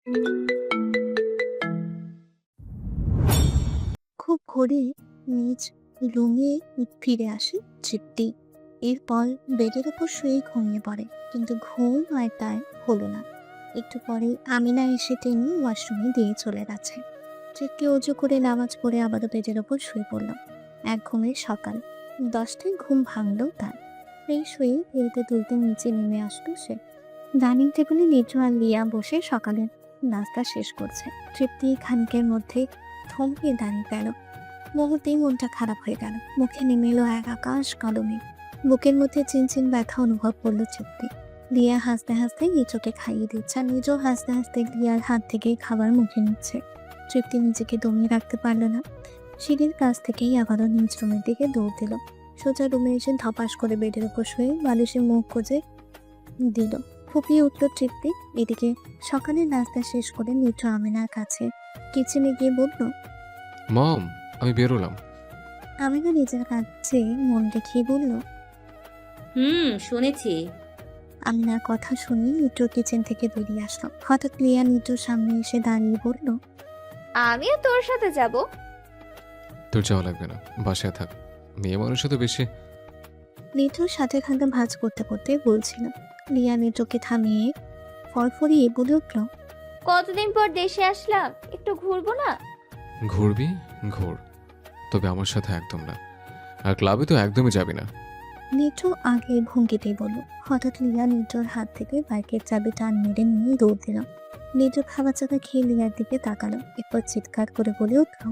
খুব ভোরে নিজ রুমে ফিরে আসে তৃপ্তি। এরপর বেডের উপর শুয়ে ঘুমিয়ে পড়ে, কিন্তু ঘুম আর তার হলো না। একটু পরে আমিনা এসে টেনে ওয়াশরুমে দিয়ে চলে গেছে। তৃপ্তি অজু করে নামাজ পড়ে আবারও বেডের উপর শুয়ে পড়ল। এক ঘুমের সকাল 10টায় ঘুম ভাঙল তার। ফ্রেশ হয়ে ফেলতে তুলতে নিচে নেমে আসলো সে। ডাইনিং টেবিলে নিচু আর লিয়া বসে সকালের নাস্তা শেষ করছে। তৃপ্তি খানিকের মধ্যে থমকে দাঁড়িয়ে গেল। মুহূর্তেই মনটা খারাপ হয়ে গেল। মুখে নেমে এলো এক আকাশ কালো মেঘ। বুকের মধ্যে চিনচিন ব্যথা অনুভব করলো তৃপ্তি। লিয়া হাসতে হাসতে নিচকে খাইয়ে দিচ্ছে, আর নিজেও হাসতে হাসতে লিয়ার হাত থেকে খাবার মুখে নিচ্ছে। তৃপ্তি নিজেকে দমিয়ে রাখতে পারল না। সিঁড়ির কাছ থেকেই আবারও নিজ রুমের দিকে দৌড় দিল। সোজা রুমে এসে ধপাস করে বেডের উপর শুয়ে বালিশে মুখ গুজে দিল। ফুপিয়ে উঠল তৃপ্তি। এদিকে সকালের নাস্তা শেষ করে মিঠু আমিনার কাছে কিচেনে গিয়ে বলল, মম, আমি বেরোলাম। আমিনা নিজের কাছে মন দেখিয়ে বলল। শুনেছি। আমিনার কথা শুনে মিঠু কিচেন থেকে বেরিয়ে আসলো। হঠাৎ লিয়া মিঠুর সামনে এসে দাঁড়িয়ে বলল, আমিও তোর সাথে যাব। তোর যাওয়া লাগবে না, বাসায় থাক। মেয়ে মানুষে তো বেশি। মিঠুর সাথে খাতে ভাঁজ করতে করতে বলছিল। লিয়া মিঠুকে থামিয়ে ফরফরিয়ে বলে উঠল, কতদিন পর দেশে আসলাম, একটু ঘুরবো না? ঘুরবি? ঘুর, তবে আমার সাথে একদম না। আর ক্লাবে তো একদমই যাবি না। মিঠু আগে ভঙ্গিতেই বলল। হঠাৎ লিয়া মিঠুর হাত থেকে বাইকের চাবি টান মেরে নিয়ে দৌড় দিল। মিঠু খাবার চাকা খেয়ে লিয়ার দিকে তাকালো, এরপর চিৎকার করে বলে উঠল,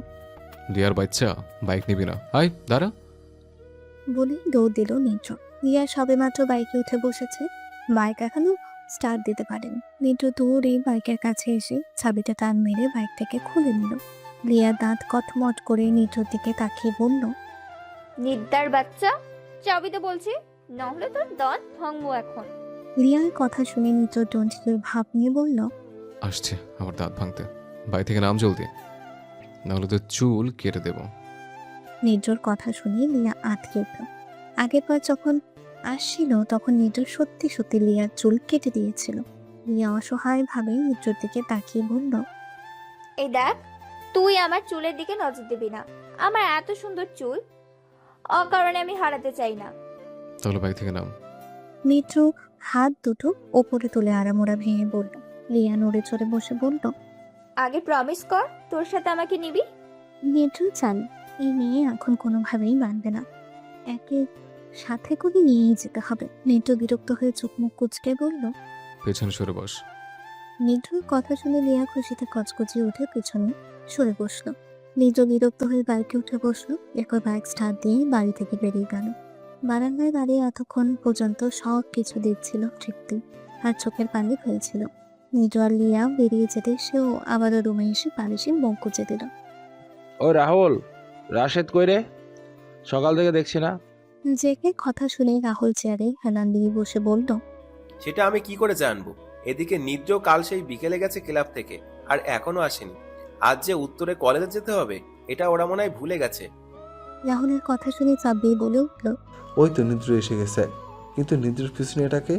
দিয়ার বাচ্চা, বাইক নিবি না? হাই দাঁড়া। বলেই দৌড় দিল মিঠু। লিয়া সবেমাত্র বাইকে উঠে বসেছে, বাইক এখনো স্টার্ট দিতে পারেনি। মিঠু দৌড়ে বাইকের কাছে এসে চাবিটা টান মেরে বাইক থেকে খুলে নিল। লিয়া দাঁত কটমট করে মিঠুর দিকে তাকিয়ে বলল, নিদ্দার বাচ্চা, চাবি তো বলছি, নহলে তোর দাঁত ভাঙবো এখন। লিয়ার কথা শুনে মিঠুর টনচিলের ভাব নিয়ে বলল, আসছে আমার দাঁত ভাঙতে। বাড়ি থেকে নাম জলদি, নাহলে তো চুল কেটে দেব। মিঠুর কথা শুনে লিয়া আটকে উঠল। আগের বার যখন আসছিল তখন মিঠু সত্যি সত্যি লিয়ার চুল কেটে দিয়েছিল। লিয়া অসহায় ভাবে মিঠুর দিকে তাকিয়ে বলল, এই দেখ, তুই আমার চুলের দিকে নজর দিবি না। আমার এত সুন্দর চুল অকারণে আমি হারাতে চাই না। তাহলে বাইক থেকে নাম। মিঠু হাত দুটো ওপরে তুলে আড়ামোড়া ভেঙে বলল। লিয়া নড়ে চড়ে বসে বলল, আগে প্রমিস কর তোর সাথে আমাকে নিবি। মিঠু চান এই মেয়ে এখন কোনোভাবেই মানবে না, একে সাথে করে নিয়েই যেতে হবে। মিঠু বিরক্ত হয়ে চোখ মুখ কুচকে বলল। পেছনে সরে বস। মিঠুর কথা শুনে লিয়া খুশিতে কচকচিয়ে উঠে পেছনে সরে বসলো। মিঠু বিরক্ত হয়ে বাইকে উঠে বসলো। এরপর বাইক স্টার্ট দিয়ে বাড়ি থেকে বেরিয়ে গেল। বারান্দায় দাঁড়িয়ে এতক্ষণ পর্যন্ত সব কিছু দেখছিল তৃপ্তি, আর চোখের পানি ফেলছিল। মিঠু আর লিয়া বেরিয়ে যেতে সেও আবারও রুমে এসে বালিশে মুখ গুজে দিল। ও রাহুল, রাশেদ কই রে? সকাল থেকে দেখছি না। জেকে কথা শুনে রাহুল চেয়ারে হেলান দিয়ে বসে বলল, সেটা আমি কি করে জানবো? এদিকে নিদ্র কাল সেই বিকেলে গেছে ক্লাব থেকে, আর এখনো আসেনি। আজ যে উত্তরে কলেজে যেতে হবে, এটা ওরা মনে হয় ভুলে গেছে। রাহুলের কথা শুনে সাব্বির বলে উঠল। ওই তো নিদ্র এসে গেছে, কিন্তু নিদ্রার পিছনে এটাকে।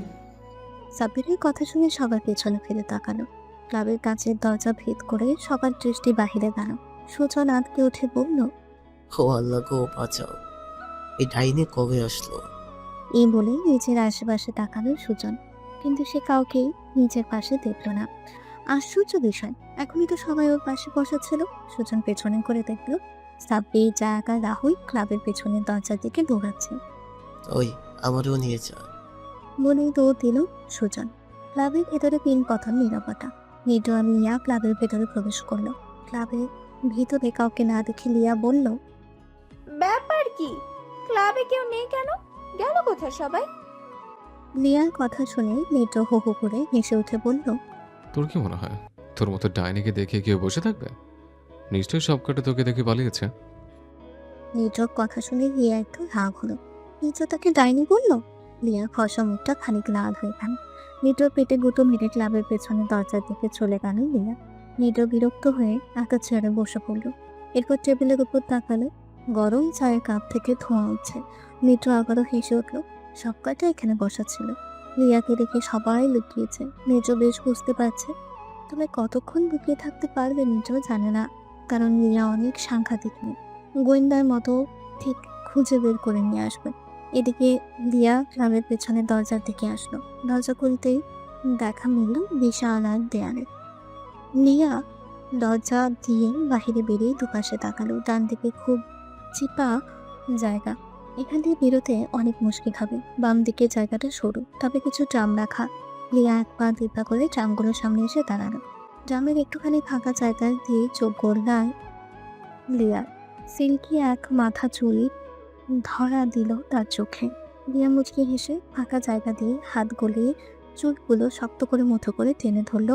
সাব্বিরের কথা শুনে সবার পেছনে ফিরে তাকালো। ক্লাবের কাছের দরজা ভেদ করে সবার দৃষ্টি বাহিরে গেল। সুজন আঁতকে উঠে বলল, ও আল্লাহ গো বাঁচাও, এই ডাইনি কবে আসলো? এই বলে নিজের আশেপাশে তাকালো সুজন, কিন্তু সে কাউকেই নিজের পাশে দেখল না। আশ্চর্য বিষয়, এখনই তো সবাই ওর পাশে বসা ছিল। সুজন পেছনে করে দেখল সাব্বির, জায়গা রাহুল ক্লাবের পেছনের দরজার দিকে দৌড়াচ্ছে। ওই আমারও নিয়ে যা। বলেই দৌড় দিল সুজন। ক্লাবের ভেতরে তিন পথর নীরবতা। নিডু আর লিয়া ক্লাবের ভেতরে প্রবেশ করলো। ক্লাবের ভিতরে কাউকে না দেখে লিয়া বলল, ব্যাপার কি? ক্লাবে কেউ নেই কেন? গেল কোথায় সবাই? লিয়ার কথা শুনে নিডু হো হো করে হেসে উঠে বলল, তোর কি মনে হয় তোর মতো ডাইনিকে দেখে কেউ বসে থাকবে? নিশ্চয়ই সব কটা তোকে দেখে পালিয়েছে। নিডুর কথা শুনে লিয়া একটু রাগ হলো। নিডু তাকে ডাইনি বলল? লিয়ার ফসা মুখটা খানিক লাল হয়ে গেল। নিডুর পেটে গুঁতো মেরে ক্লাবের পেছনে দরজার দিকে চলে গেল লিয়া। নিডু বিরক্ত হয়ে একা চেয়ারে বসে পড়ল। এরপর টেবিলের উপর তাকালো। গরম চায়ের কাপ থেকে ধোঁয়া উঠছে। নিডু আবারও হেসে উঠল। সব কয়টা এখানে বসা ছিল। লিয়াকে দেখে সবাই লুকিয়েছে। নিডু বেশ বুঝতে পারছে তবে কতক্ষণ লুকিয়ে থাকতে পারবে নিজেও জানে না, কারণ লিয়া অনেক সাংঘাতিক মেয়ে, গোয়েন্দার মতো ঠিক খুঁজে বের করে নিয়ে আসবে। এদিকে লিয়া ক্লাবের পেছনে দরজার দিকে আসলো। দরজা খুলতেই দেখা মিলল বিশাল আর দেয়ালে। লিয়া দরজা দিয়ে বাহিরে বেরিয়ে দুপাশে তাকালো। ডান দিকে খুব চিপা জায়গা, এখান থেকে বেরোতে অনেক মুশকিল হবে। বাম দিকে জায়গাটা সরু, তবে কিছু ট্রাম রাখা। লিয়া এক পা দুই পা করে ট্রামগুলোর সামনে এসে দাঁড়ালো। ট্রামের একটুখানি ফাঁকা জায়গা দিয়ে চোখ গড়ায় লিয়া। সিল্কি এক মাথা চুল ধরা দিল তার চোখে। লিয়া মুচকি হেসে ফাঁকা জায়গা দিয়ে হাত গলিয়ে চুলগুলো শক্ত করে মুঠো করে টেনে ধরল।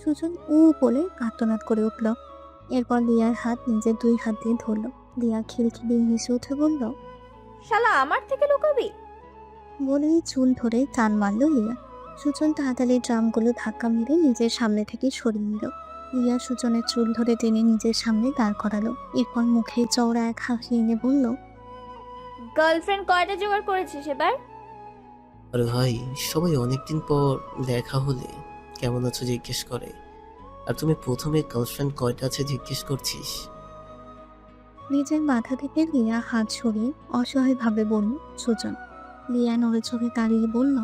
সুজন বলে আর্তনাদ করে উঠল। এরপর লিয়ার হাত নিজের 2 হাত দিয়ে ধরল। লিয়া খিলখিলি হেসে উঠে বলল, শালা আমার থেকে লুকাবি? বলেই চুল ধরে টান মারল লিয়া। সুজন তাড়াতাড়ি ড্রামগুলো ধাক্কা মেরে নিজের সামনে থেকে সরিয়ে নিল। লিয়া সুজনের চুল ধরে টেনে নিজের সামনে দাঁড় করালো। এরপর মুখে চওড়া এক হাসি এনে বলল, গার্লফ্রেন্ড কয়টা জোগাড় করেছিস এবার? আরে ভাই, সবাই অনেকদিন পর দেখা হলে কেমন আছো জিজ্ঞেস করে, আর তুমি প্রথমে গার্লফ্রেন্ড কয়টা আছে জিজ্ঞেস করছিস? নিজের মাথা থেকে লিয়া হাত সরিয়ে অসহায়ভাবে বলল সুজন। লিয়া নড়ে চোখে দাঁড়িয়ে বলল,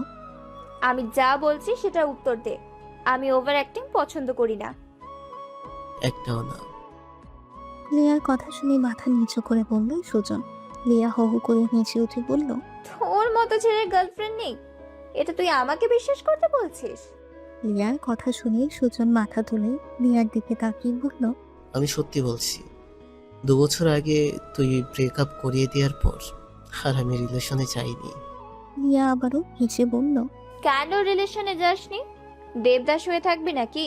আমি যা বলছি সেটার উত্তর দে। আমি ওভার অ্যাক্টিং পছন্দ করি না। একটাও না। লিয়ার কথা শুনে মাথা নিচু করে বলল সুজন। লিয়া হু হু করে হেসে উঠে বলল, তোর মতো ছেলের গার্লফ্রেন্ড নেই, এটা তুই আমাকে বিশ্বাস করতে বলছিস? লিয়ার কথা শুনে সুজন মাথা তুলে লিয়ার দিকে তাকিয়ে বলল, আমি সত্যি বলছি, 2 বছর আগে তুই ব্রেকআপ করিয়ে দেওয়ার পর আর আমি রিলেশনে যাইনি। লিয়া আবারও হেসে বলল, কেন রিলেশনে যাসনি? দেবদাস হয়ে থাকবি নাকি?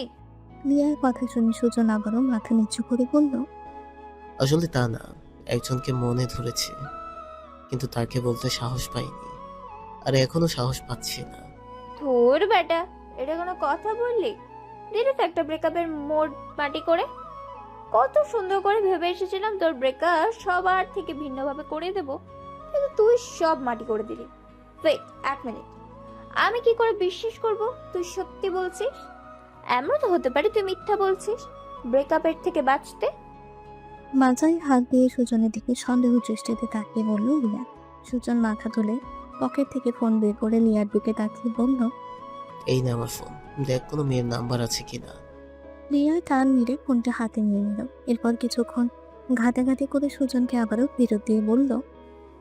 লিয়ার কথা শুনে সুজন আবারও মাথা নিচু করে বলল, আসলে তা না, একজনকে মনে ধরেছে, কিন্তু তাকে বলতে সাহস পাইনি, আর এখনো সাহস পাচ্ছি না। তোর বেটা, এটা কোনো কথা বললি? দিলি তো একটা ব্রেকআপের মোড় মাটি করে। কত সুন্দর করে ভেবে এসেছিলাম তোর ব্রেকআপ সবার থেকে ভিন্নভাবে করে দেব, কিন্তু তুই সব মাটি করে দিলি। ওয়েট 1 মিনিট, আমি কি করে বিশ্বাস করব তুই সত্যি বলছিস? এমন তো হতে পারে তুই মিথ্যা বলছিস ব্রেকআপের থেকে বাঁচতে। মাজায় হাত দিয়ে সুজনের দিকে সন্দেহ দৃষ্টিতে তাকিয়ে বলল লিয়া। সুজন মাথা তুলে পকেট থেকে ফোন বের করে লিয়ার দিকে তাকিয়ে বলল, এই না আমার ফোন, দেখ কোনো মেয়ের নাম্বার আছে কিনা। লিয়া টান মেরে ফোনটা হাতে নিয়ে নিল। এরপর কিছুক্ষণ ঘাটাঘাটি করে সুজনকে আবারও ফেরত দিয়ে বলল,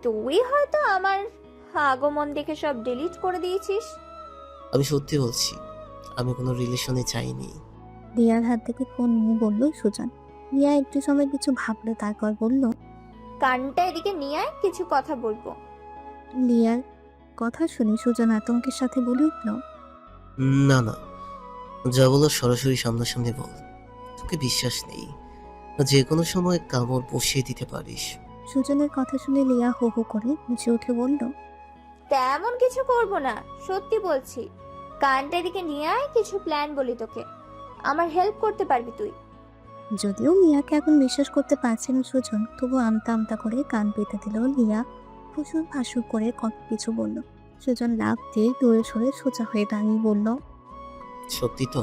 তুই হয়তো আমার আগমন দেখে সব ডিলিট করে দিয়েছিস। আমি সত্যি বলছি, আমি কোনো রিলেশনে চাইনি। লিয়ার হাত থেকে ফোন নিয়ে বলল সুজন। লিয়া একটু সময় কিছু ভাবলো, তারপর বলল, কানটা এদিকে নিয়ে আয়, কিছু কথা বলবো। লিয়ার কথা শুনে সুজন আতঙ্কের সাথে বলে উঠল, না না, যা বলো সরাসরি সামনাসামনি বল, তোকে বিশ্বাস নেই, যে কোনো সময় কামড় বসিয়ে দিতে পারিস। সুজনের কথা শুনে লিয়া হো হো করে নিচে উঠে বলল, তেমন কিছু করব না, সত্যি বলছি। কানটা এদিকে নিয়ে আয়, কিছু প্ল্যান বলি তোকে, আমার হেল্প করতে পারবি তুই। যদিও লিয়াকে এখন বিশ্বাস করতে পারছে না সুজন, তবু আমতা আমতা করে কান পেতে দিল। লিয়া ফুসুর ফাঁসুর করে কত কিছু বলল। সুজন লাফ দিয়ে দূরে সরে সোজা হয়ে দাঁড়িয়ে বলল, সত্যি তো?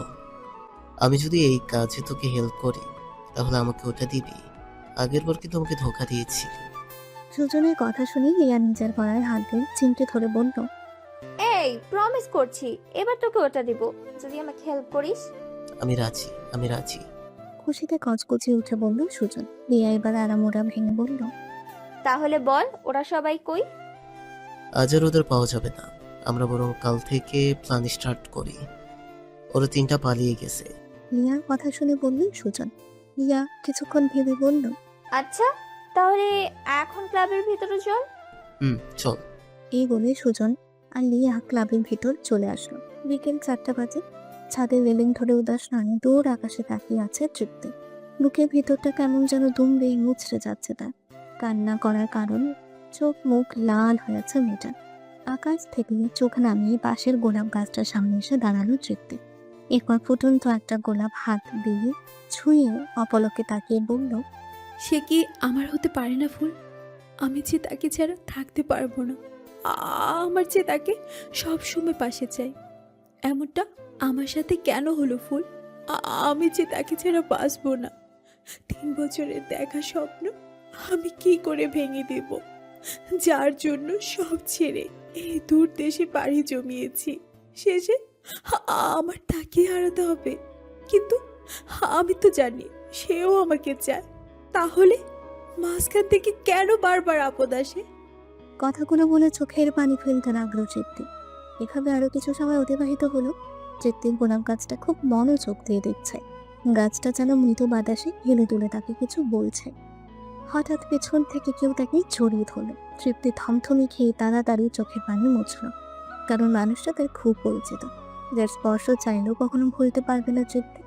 আমি যদি এই কাজে তোকে হেল্প করি তাহলে আমাকে ওটা দিবি? আগের বার কিন্তু আমাকে ধোকা দিয়েছিলি। সুজনের কথা শুনে লিয়া নিজের গলায় হাত দিয়ে চিমটে ধরে বলল, এই প্রমিস করছি এবার তোকে ওটা দিব যদি আমাকে হেল্প করিস। আমি রাজি, আমি রাজি। খুশিতে কচকচি উঠে বলল সুজন। লিয়া এবার আরামোরা ভেঙে বলল, তাহলে বল ওরা সবাই কই? আজ আর ওদের পাওয়া যাবে না, আমরা বরং কাল থেকে প্ল্যান স্টার্ট করি। ওরা 3টা পালিয়ে গেছে। লিয়ার কথা শুনে বলল সুজন। লিয়া কিছুক্ষণ ভেবে বলল, আচ্ছা তাহলে এখন ক্লাবের ভিতরে চল। চল। এই বলে সুজন আর লিয়া ক্লাবের ভিতর চলে আসলো। বিকেল 4টা বাজে। ছাদের রেলিং ধরে উদাস নয়নে দূর আকাশে তাকিয়ে আছে তৃপ্তি। বুকের ভিতরটা কেমন যেন দুমড়ে মুচড়ে যাচ্ছে তার। কান্না করার কারণ চোখ মুখ লাল হয়ে আছে মেয়েটার। আকাশ থেকে চোখ নামিয়ে পাশের গোলাপ গাছটার সামনে এসে দাঁড়ালো তৃপ্তি। এরপর ফুটন্ত একটা গোলাপ হাত দিয়ে ছুঁয়ে অপলকে তাকিয়ে বলল, সে কি আমার হতে পারে না ফুল? আমি যে তাকে ছাড়া থাকতে পারবো না। আমার যে তাকে সব সময় পাশে চাই, এমনটা আমার সাথে কেন হলো ফুল? আমি যে তাকে ছাড়া বাঁচবো না। 3 বছরের দেখা স্বপ্ন আমি কি করে ভেঙে দেব, যার জন্য সব ছেড়ে এই দূর দেশে পাড়ি জমিয়েছি। শেষে আমার তাকে হারাতে হবে। কিন্তু আমি তো জানি সেও আমাকে চায়। তাহলে মাঝখান থেকে কেন বারবার আপদ আসে? কথাগুলো বলে চোখের পানি ফেলতে লাগলো তৃপ্তি। এভাবে আরো কিছু সময় অতিবাহিত হলো। তৃপ্তির গোলাপ গাছটা খুব মনোযোগ দিয়ে দেখছে। গাছটা যেন মৃদু বাতাসে হেলে দুলে তাকে কিছু বলছে। হঠাৎ পেছন থেকে কেউ তাকে জড়িয়ে ধরলো। তৃপ্তি থমথমি খেয়ে তাড়াতাড়ি চোখের পানি মুছল, কারণ মানুষটা তার খুব পরিচিত, যার স্পর্শ চাইলেও কখনো ভুলতে পারবে না তৃপ্তি।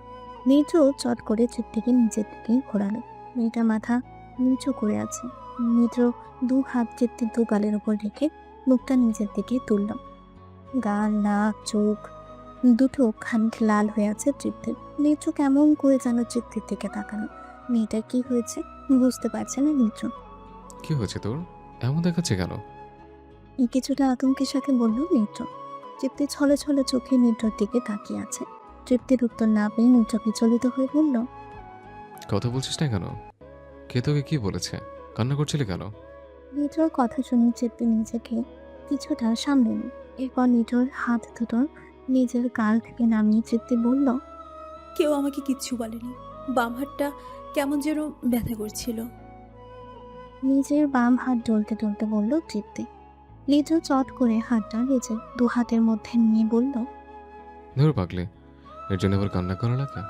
মেয়েটাও চট করে তৃপ্তিকে নিচের দিকেই ঘোরালো। মেয়েটা মাথা নিচু করে আছে। মিত্র 2 হাত তৃপ্তির 2 গালের উপর রেখে মুখটা নিচের দিকে তুলল। গাল, নাক, চোখ দুটো খানিক লাল হয়ে আছে তৃপ্তির। মিত্র কেমন করে যেন তৃপ্তির দিকে তাকালো। মেয়েটার কি হয়েছে বুঝতে পারছে না মিত্র। কি হয়েছে তোর? এমন দেখাচ্ছে কেন? কিছুটা আতঙ্কের সাথে বলল মিত্র। তৃপ্তি ছলে ছলে চোখে মিত্রর দিকে তাকিয়ে আছে। তৃপ্তির উত্তর না পেয়ে মিত্র বিচলিত হয়ে বলল, কথা বলছিস না কেন? কে তোকে কি বলেছে? কান্না করছিলি কেন? মিত্রর কথা শুনে তৃপ্তি নিজেকে কিছুটা সামলে নিল। এরপর মিত্রর হাত দুটো নিজের গাল থেকে নামিয়ে তৃপ্তি বলল, কেউ আমাকে কিচ্ছু বলেনি। বাম হাতটা কেমন যেন ব্যথা করছিল। নিজের বাম হাত ডলতে ডলতে বলল তৃপ্তি। মিত্র চট করে হাতটা নিজের 2 হাতের মধ্যে নিয়ে বলল, ধর পাগলে, এর জন্য আবার কান্না করা লাগে?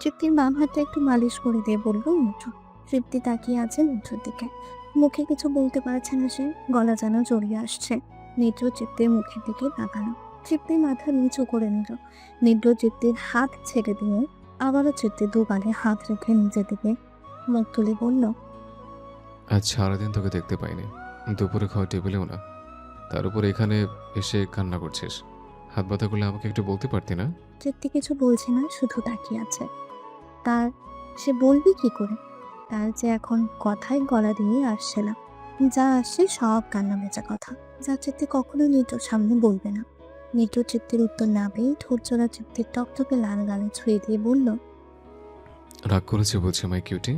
তৃপ্তির বাম হাতটা একটু মালিশ করে দিয়ে বলল মিত্র। তৃপ্তি তাকিয়ে আছে মিত্রর দিকে। মুখে কিছু বলতে পারছে না সে, গলা যেন জড়িয়ে আসছে। মিত্র তৃপ্তির মুখের দিকে তাকালো। তৃপ্তি মাথা নিচু করে নিল। মিত্র তৃপ্তির হাত ছেড়ে দিয়ে আবারও তৃপ্তির 2 গালে হাত রেখে নিজের দিকে মুখ তুলে বলল, আজ সারাদিন তোকে দেখতে পাইনি, দুপুরে খাওয়া টেবিলেও না, তার উপর এখানে এসে কান্না করছিস। হাত ব্যথা করলে আমাকে একটু বলতে পারতি না? তৃপ্তি কিছু বলছে না, শুধু তাকিয়ে আছে। তার সে বলবে কি করে? তার যে এখন কথায় গলা দিয়ে আসছে না। যা আসছে সব কান্না ভেজা কথা, যা তৃপ্তি কখনো মিত্রর সামনে বলবে না। মিত্র তৃপ্তির উত্তর না পেয়ে ঠোঁট জোড়া তৃপ্তির টকটকে লাল গালে ছুঁয়ে দিয়ে বলল, রাগ করেছে বলছে মাই কিউটি?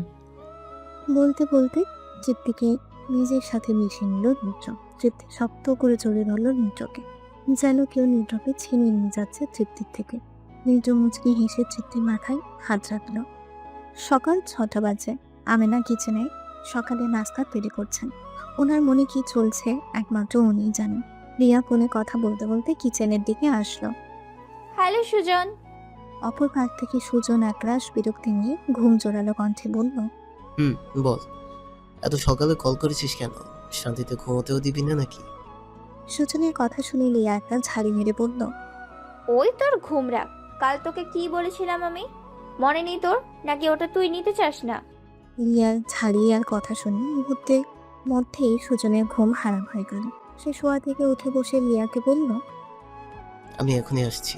বলতে বলতে তৃপ্তিকে নিজের সাথে মিশিয়ে নিল মিত্র। তৃপ্তি শক্ত করে জড়িয়ে ধরল মিত্রকে, যেন কেউ মিত্রকে ছিনিয়ে নিয়ে যাচ্ছে তৃপ্তির থেকে। মিত্র মুচকি হেসে তৃপ্তির মাথায় হাত রাখল। সকাল 6টা বাজে। আমেনা কিচেনে সকালে নাস্তা তৈরি করছেন। ওনার মনে কি চলছে একমাত্র উনিই জানেন। রিয়া ফোনে কথা বলতে বলতে কিচেনের দিকে আসলো। হ্যালো সুজন। অপর পাশ থেকে সুজন একরাশ বিরক্তি নিয়ে ঘুম জোরালো কণ্ঠে বলল, বল, এত সকালে কল করেছিস কেন? শান্তিতে ঘুমোতেও দিবি না নাকি? সুজনের কথা শুনে রিয়া একটা ঝাড়ি মেরে বলল, ওই তোর ঘুম রাখ। কাল তোকে কি বলেছিলাম আমি, মনে নেই তোর? নাকি ওটা তুই নিতে চাস না? রিয়ার ঝাড়ি আর কথা শুনে মুহূর্তের মধ্যেই সুজনের ঘুম হারাম হয়ে গেল। সে শোয়া থেকে উঠে বসে রিয়াকে বলল, আমি এখনই আসছি।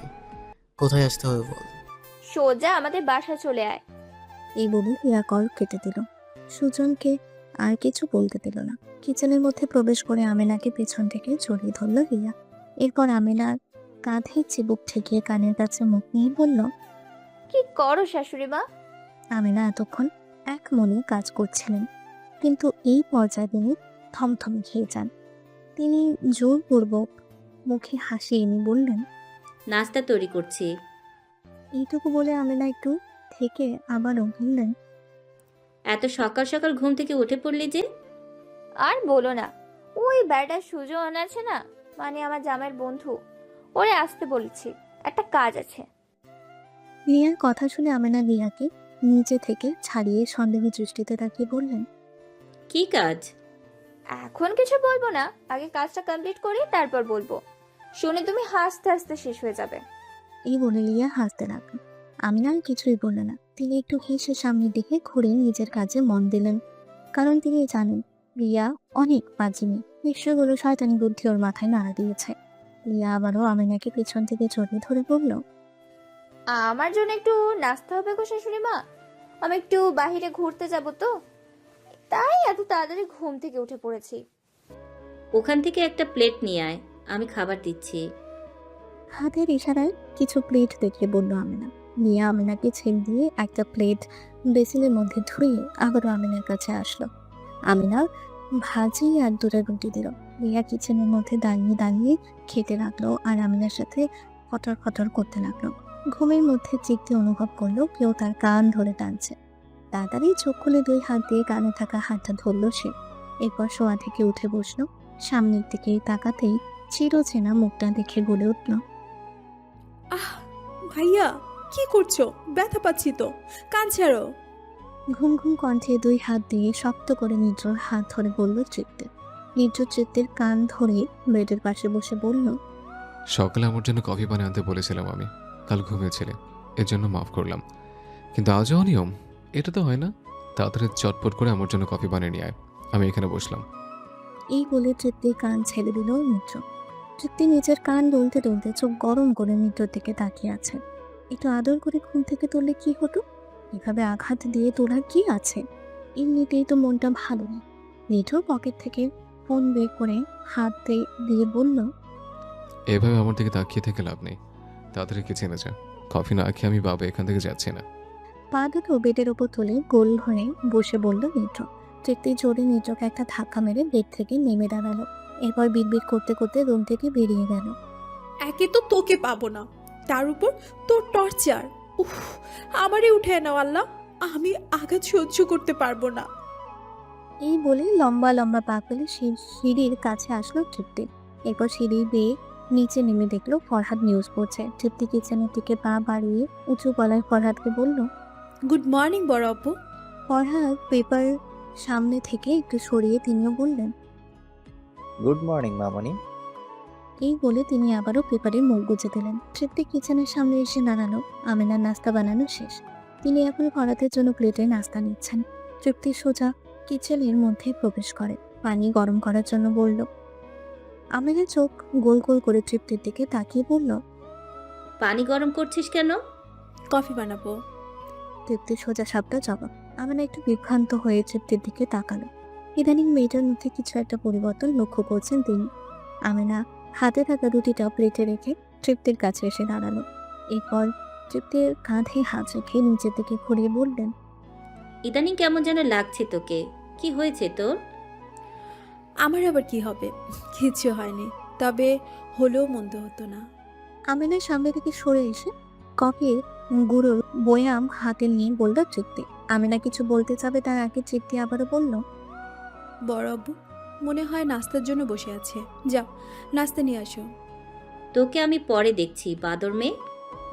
কোথায় আসতে হবে বল? সোজা আমাদের বাসা চলে আয়। এই বলে রিয়া কল কেটে দিল। সুজনকে আর কিছু বলতে দিল না। কিচেনের মধ্যে প্রবেশ করে আমেনাকে পেছন থেকে জড়িয়ে ধরল রিয়া। এরপর আমেনার কাঁধে চিবুক ঠেকিয়ে কানের কাছে মুখ নিয়ে বলল, কি করো শাশুড়ি মা? আমেনা এতক্ষণ এক মনে কাজ করছিলেন, কিন্তু এই পর্যায়ে তিনি থমথমে খেয়ে যান। তিনি জোরপূর্বক মুখে হাসি এনে বললেন, নাস্তা তৈরি করছি। এইটুকু বলে আমেনা একটু থেকে আবারও বললেন, এত সকাল সকাল ঘুম থেকে উঠে পড়লি যে? আর বলো না, ওই ব্যাটা সুজন আছে না, মানে আমার জামাইয়ের বন্ধু, ওরে আসতে বলেছি, একটা কাজ আছে। রিয়ার কথা শুনে আমেনা রিয়াকে নিচে থেকে ছাড়িয়ে সন্দেহ দৃষ্টিতে তাকিয়ে বললেন, কি কাজ? এখন কিছু বলবো না, আগে কাজটা কমপ্লিট করি তারপর বলবো। শুনে তুমি হাসতে হাসতে শেষ হয়ে যাবে। এই বলে রিয়া হাসতে লাগলো। আমিনা আর কিছুই বললেন না। তিনি একটু হেসে সামনের দিকে ঘুরে নিজের কাজে মন দিলেন, কারণ তিনি জানেন রিয়া অনেক বাজি মেয়ে। নিশ্চয়গুলো শয়তানি বুদ্ধি ওর মাথায় নাড়া দিয়েছে। রিয়া আবারও আমিনাকে পেছন থেকে জড়িয়ে ধরে বলল, আমার জন্য একটু নাস্তা হবে গো শাশুড়ি মা, আমি একটু বাহিরে ঘুরতে যাব তো, তাই এত তাড়াতাড়ি ঘুম থেকে উঠে পড়েছি। ওখান থেকে একটা প্লেট নিয়ে আয়, আমি খাবার দিচ্ছি। হাতের ইশারায় কিছু প্লেট দেখিয়ে বলল আমিনা। লিয়া আমিনাকে ছেড়ে দিয়ে একটা প্লেট বেসিনের মধ্যে ধুয়ে আবারও আমিনার কাছে আসলো। আমিনা ভাজি আর দুটো রুটি দিল। লিয়া কিচেনের মধ্যে দাঁড়িয়ে দাঁড়িয়ে খেতে লাগলো আর আমিনার সাথে ফটর ফটর করতে লাগলো। ঘুমের মধ্যে তৃপ্তি অনুভব করলো কেউ তার কান ধরে টানছে। তাড়াতাড়ি চোখ খুলে 2 হাত দিয়ে কানে থাকা হাতটা ধরলো সে। এরপর শোয়া থেকে উঠে বসলো। সামনের দিকে তাকাতেই চিরচেনা মুখটা দেখে বলে উঠল, আহ ভাইয়া, কি করছো? ব্যথা পাচ্ছি তো, কান ছাড়ো। ঘুম ঘুম কণ্ঠে 2 হাত দিয়ে শক্ত করে নির্জর হাত ধরে বলল তৃপ্তি। নির্জর তৃপ্তির কান ধরে বেডের পাশে বসে বলল, সকালে আমার জন্য কফি বানিয়ে আনতে বলেছিলাম আমি। কাল ঘুমিয়েছিলে, এর জন্য মাফ করলাম। কিন্তু আজও অনিয়ম, এটা তো হয় না। তাড়াতাড়ি চটপট করে আমার জন্য কফি বানিয়ে নিয়ে আয়। আমি এখানে বসলাম। এই বলে তৃপ্তির কান ছেড়ে দিল নির্জ। তৃপ্তি নিজের কান ডলতে ডলতে চোখ গরম করে নির্জর দিকে তাকিয়ে আছে। একটু আদর করে ঘুম থেকে তুললে কি হতো? এভাবে আঘাত দিয়ে তোলার কি আছে? এমনিতেই তো মনটা ভালো নেই। নির্জর পকেট থেকে ফোন বের করে হাত দিয়ে বলল, এভাবে আমার দিকে তাকিয়ে থেকে লাভ নেই। তাড়াতাড়ি কিচেনে যা। কফি না খেয়ে আমি বাবা এখান থেকে যাচ্ছি না। পা দুটো বেডের ওপর তুলে গোল ধরে বসে বলল নির্জ। তৃপ্তি জোরে নির্জকে একটা ধাক্কা মেরে বেড থেকে নেমে দাঁড়ালো। এরপর বিড়বিড় করতে করতে রুম থেকে বেরিয়ে গেল। একে তো তোকে পাবো না, তার উপর তোর টর্চার। উফ, আমারই উঠে নাও আল্লাহ, আমি আঘাত সহ্য করতে পারবো না। এই বলে লম্বা লম্বা পা ফেলে সিঁড়ির কাছে আসলো তৃপ্তি। এরপর সিঁড়ি বেয়ে নিচে নেমে দেখলো ফরহাদ নিউজ পড়ছে। তৃপ্তি কিচেনের দিকে পা বাড়িয়ে উঁচু গলায় ফরহাদকে বলল। গুড মর্নিং বড় আব্বু। ফরহাদ পেপার সামনে থেকে একটু সরিয়ে তিনিও বললেন। গুড মর্নিং মামনি। এই বলে তিনি আবারও পেপারে মুখ গুজে দিলেন। তৃপ্তি কিচেনের সামনে এসে দাঁড়ালো। আমিনার নাস্তা বানানো শেষ। তিনি এখন ফরহাদের জন্য প্লেটে নাস্তা নিচ্ছেন। তৃপ্তি সোজা কিচেনের মধ্যে প্রবেশ করে। পানি গরম করার জন্য বলল। আমিনা চোখ গোল গোল করে তৃপ্তির দিকে তাকিয়ে বলল, পানি গরম করছিস কেন? কফি বানাবো। তৃপ্তির সোজা সাপটা জবাব। আমিনা একটু বিভ্রান্ত হয়ে তৃপ্তির দিকে তাকালো। ইদানিং মেয়েটার মধ্যে কিছু একটা পরিবর্তন লক্ষ্য করছেন তিনি। আমিনা হাতে থাকা রুটিটা প্লেটে রেখে তৃপ্তির কাছে এসে দাঁড়ালো। এরপর তৃপ্তির কাঁধে হাত রেখে নিচের দিকে ঘুরিয়ে বললেন, ইদানিং কেমন যেন লাগছে তোকে। কি হয়েছে তোর? আমার আবার কি হবে? কিছু হয়নি, তবে হলেও মন্দ হতো না। আমিনার সামনে থেকে সরে এসে কফির গুঁড়োর বয়াম হাতে নিয়ে বলল তৃপ্তি। আমিনা কিছু বলতে যাবে তার আগে তৃপ্তি আবারও বলল, বড় আব্বু মনে হয় নাস্তার জন্য বসে আছে, যাও নাস্তা নিয়ে আসো। তোকে আমি পরে দেখছি বাদর মেয়ে।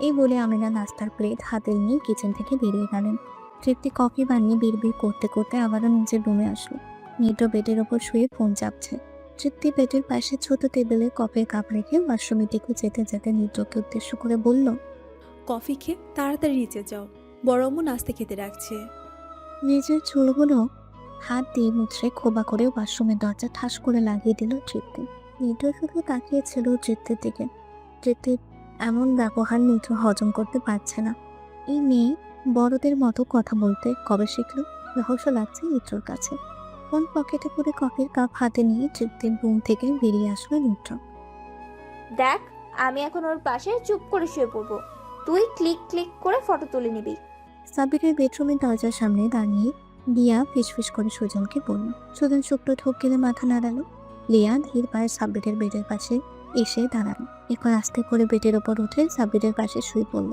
এই বলে আমিনা নাস্তার প্লেট হাতে নিয়ে কিচেন থেকে বেরিয়ে গেলেন। তৃপ্তি কফি বানিয়ে বিড়বিড় করতে করতে আবারও নিজের রুমে আসলো। নিটো বেডের ওপর শুয়ে ফোন চাপছে। তৃপ্তি বেডের পাশে ছোট টেবিলে কফির কাপ রেখে ওয়াশরুমের দিকে যেতে যেতে নিটোকে উদ্দেশ্য করে বলল, কফি খেয়ে তাড়াতাড়ি নিচে যাও, বড় আম্মু নাস্তা খেতে রাখছে। নিজের চুলগুলো হাত দিয়ে মুছড়ে খোবা করে ওয়াশরুমের দরজা ঠাস করে লাগিয়ে দিল তৃপ্তি। নিটো শুধু তাকিয়েছিল তৃপ্তির দিকে। তৃপ্তির এমন ব্যবহার নিটো হজম করতে পারছে না। এই মেয়ে বড়দের মতো কথা বলতে কবে শিখলো? রহস্য লাগছে নিটোর কাছে। ফোন পকেটে করে কফির কাপ হাতে নিয়ে তৃপ্তির রুম থেকে বেরিয়ে আসলো নিটো। দেখ, আমি এখন ওর পাশে চুপ করে শুয়ে পড়বো, তুই ক্লিক ক্লিক করে ফটো তুলে নিবি। সাবিরের বেডরুমের দরজার সামনে দাঁড়িয়ে লিয়া ফিসফিস করে সুজনকে বলল। সুজন শুকনো ঠোক গেলে মাথা নাড়ালো। লিয়া ধীর পায়ে সাবিরের বেডের পাশে এসে দাঁড়ালো। এরপর আস্তে করে বেডের ওপর উঠে সাবিরের পাশে শুয়ে পড়ল।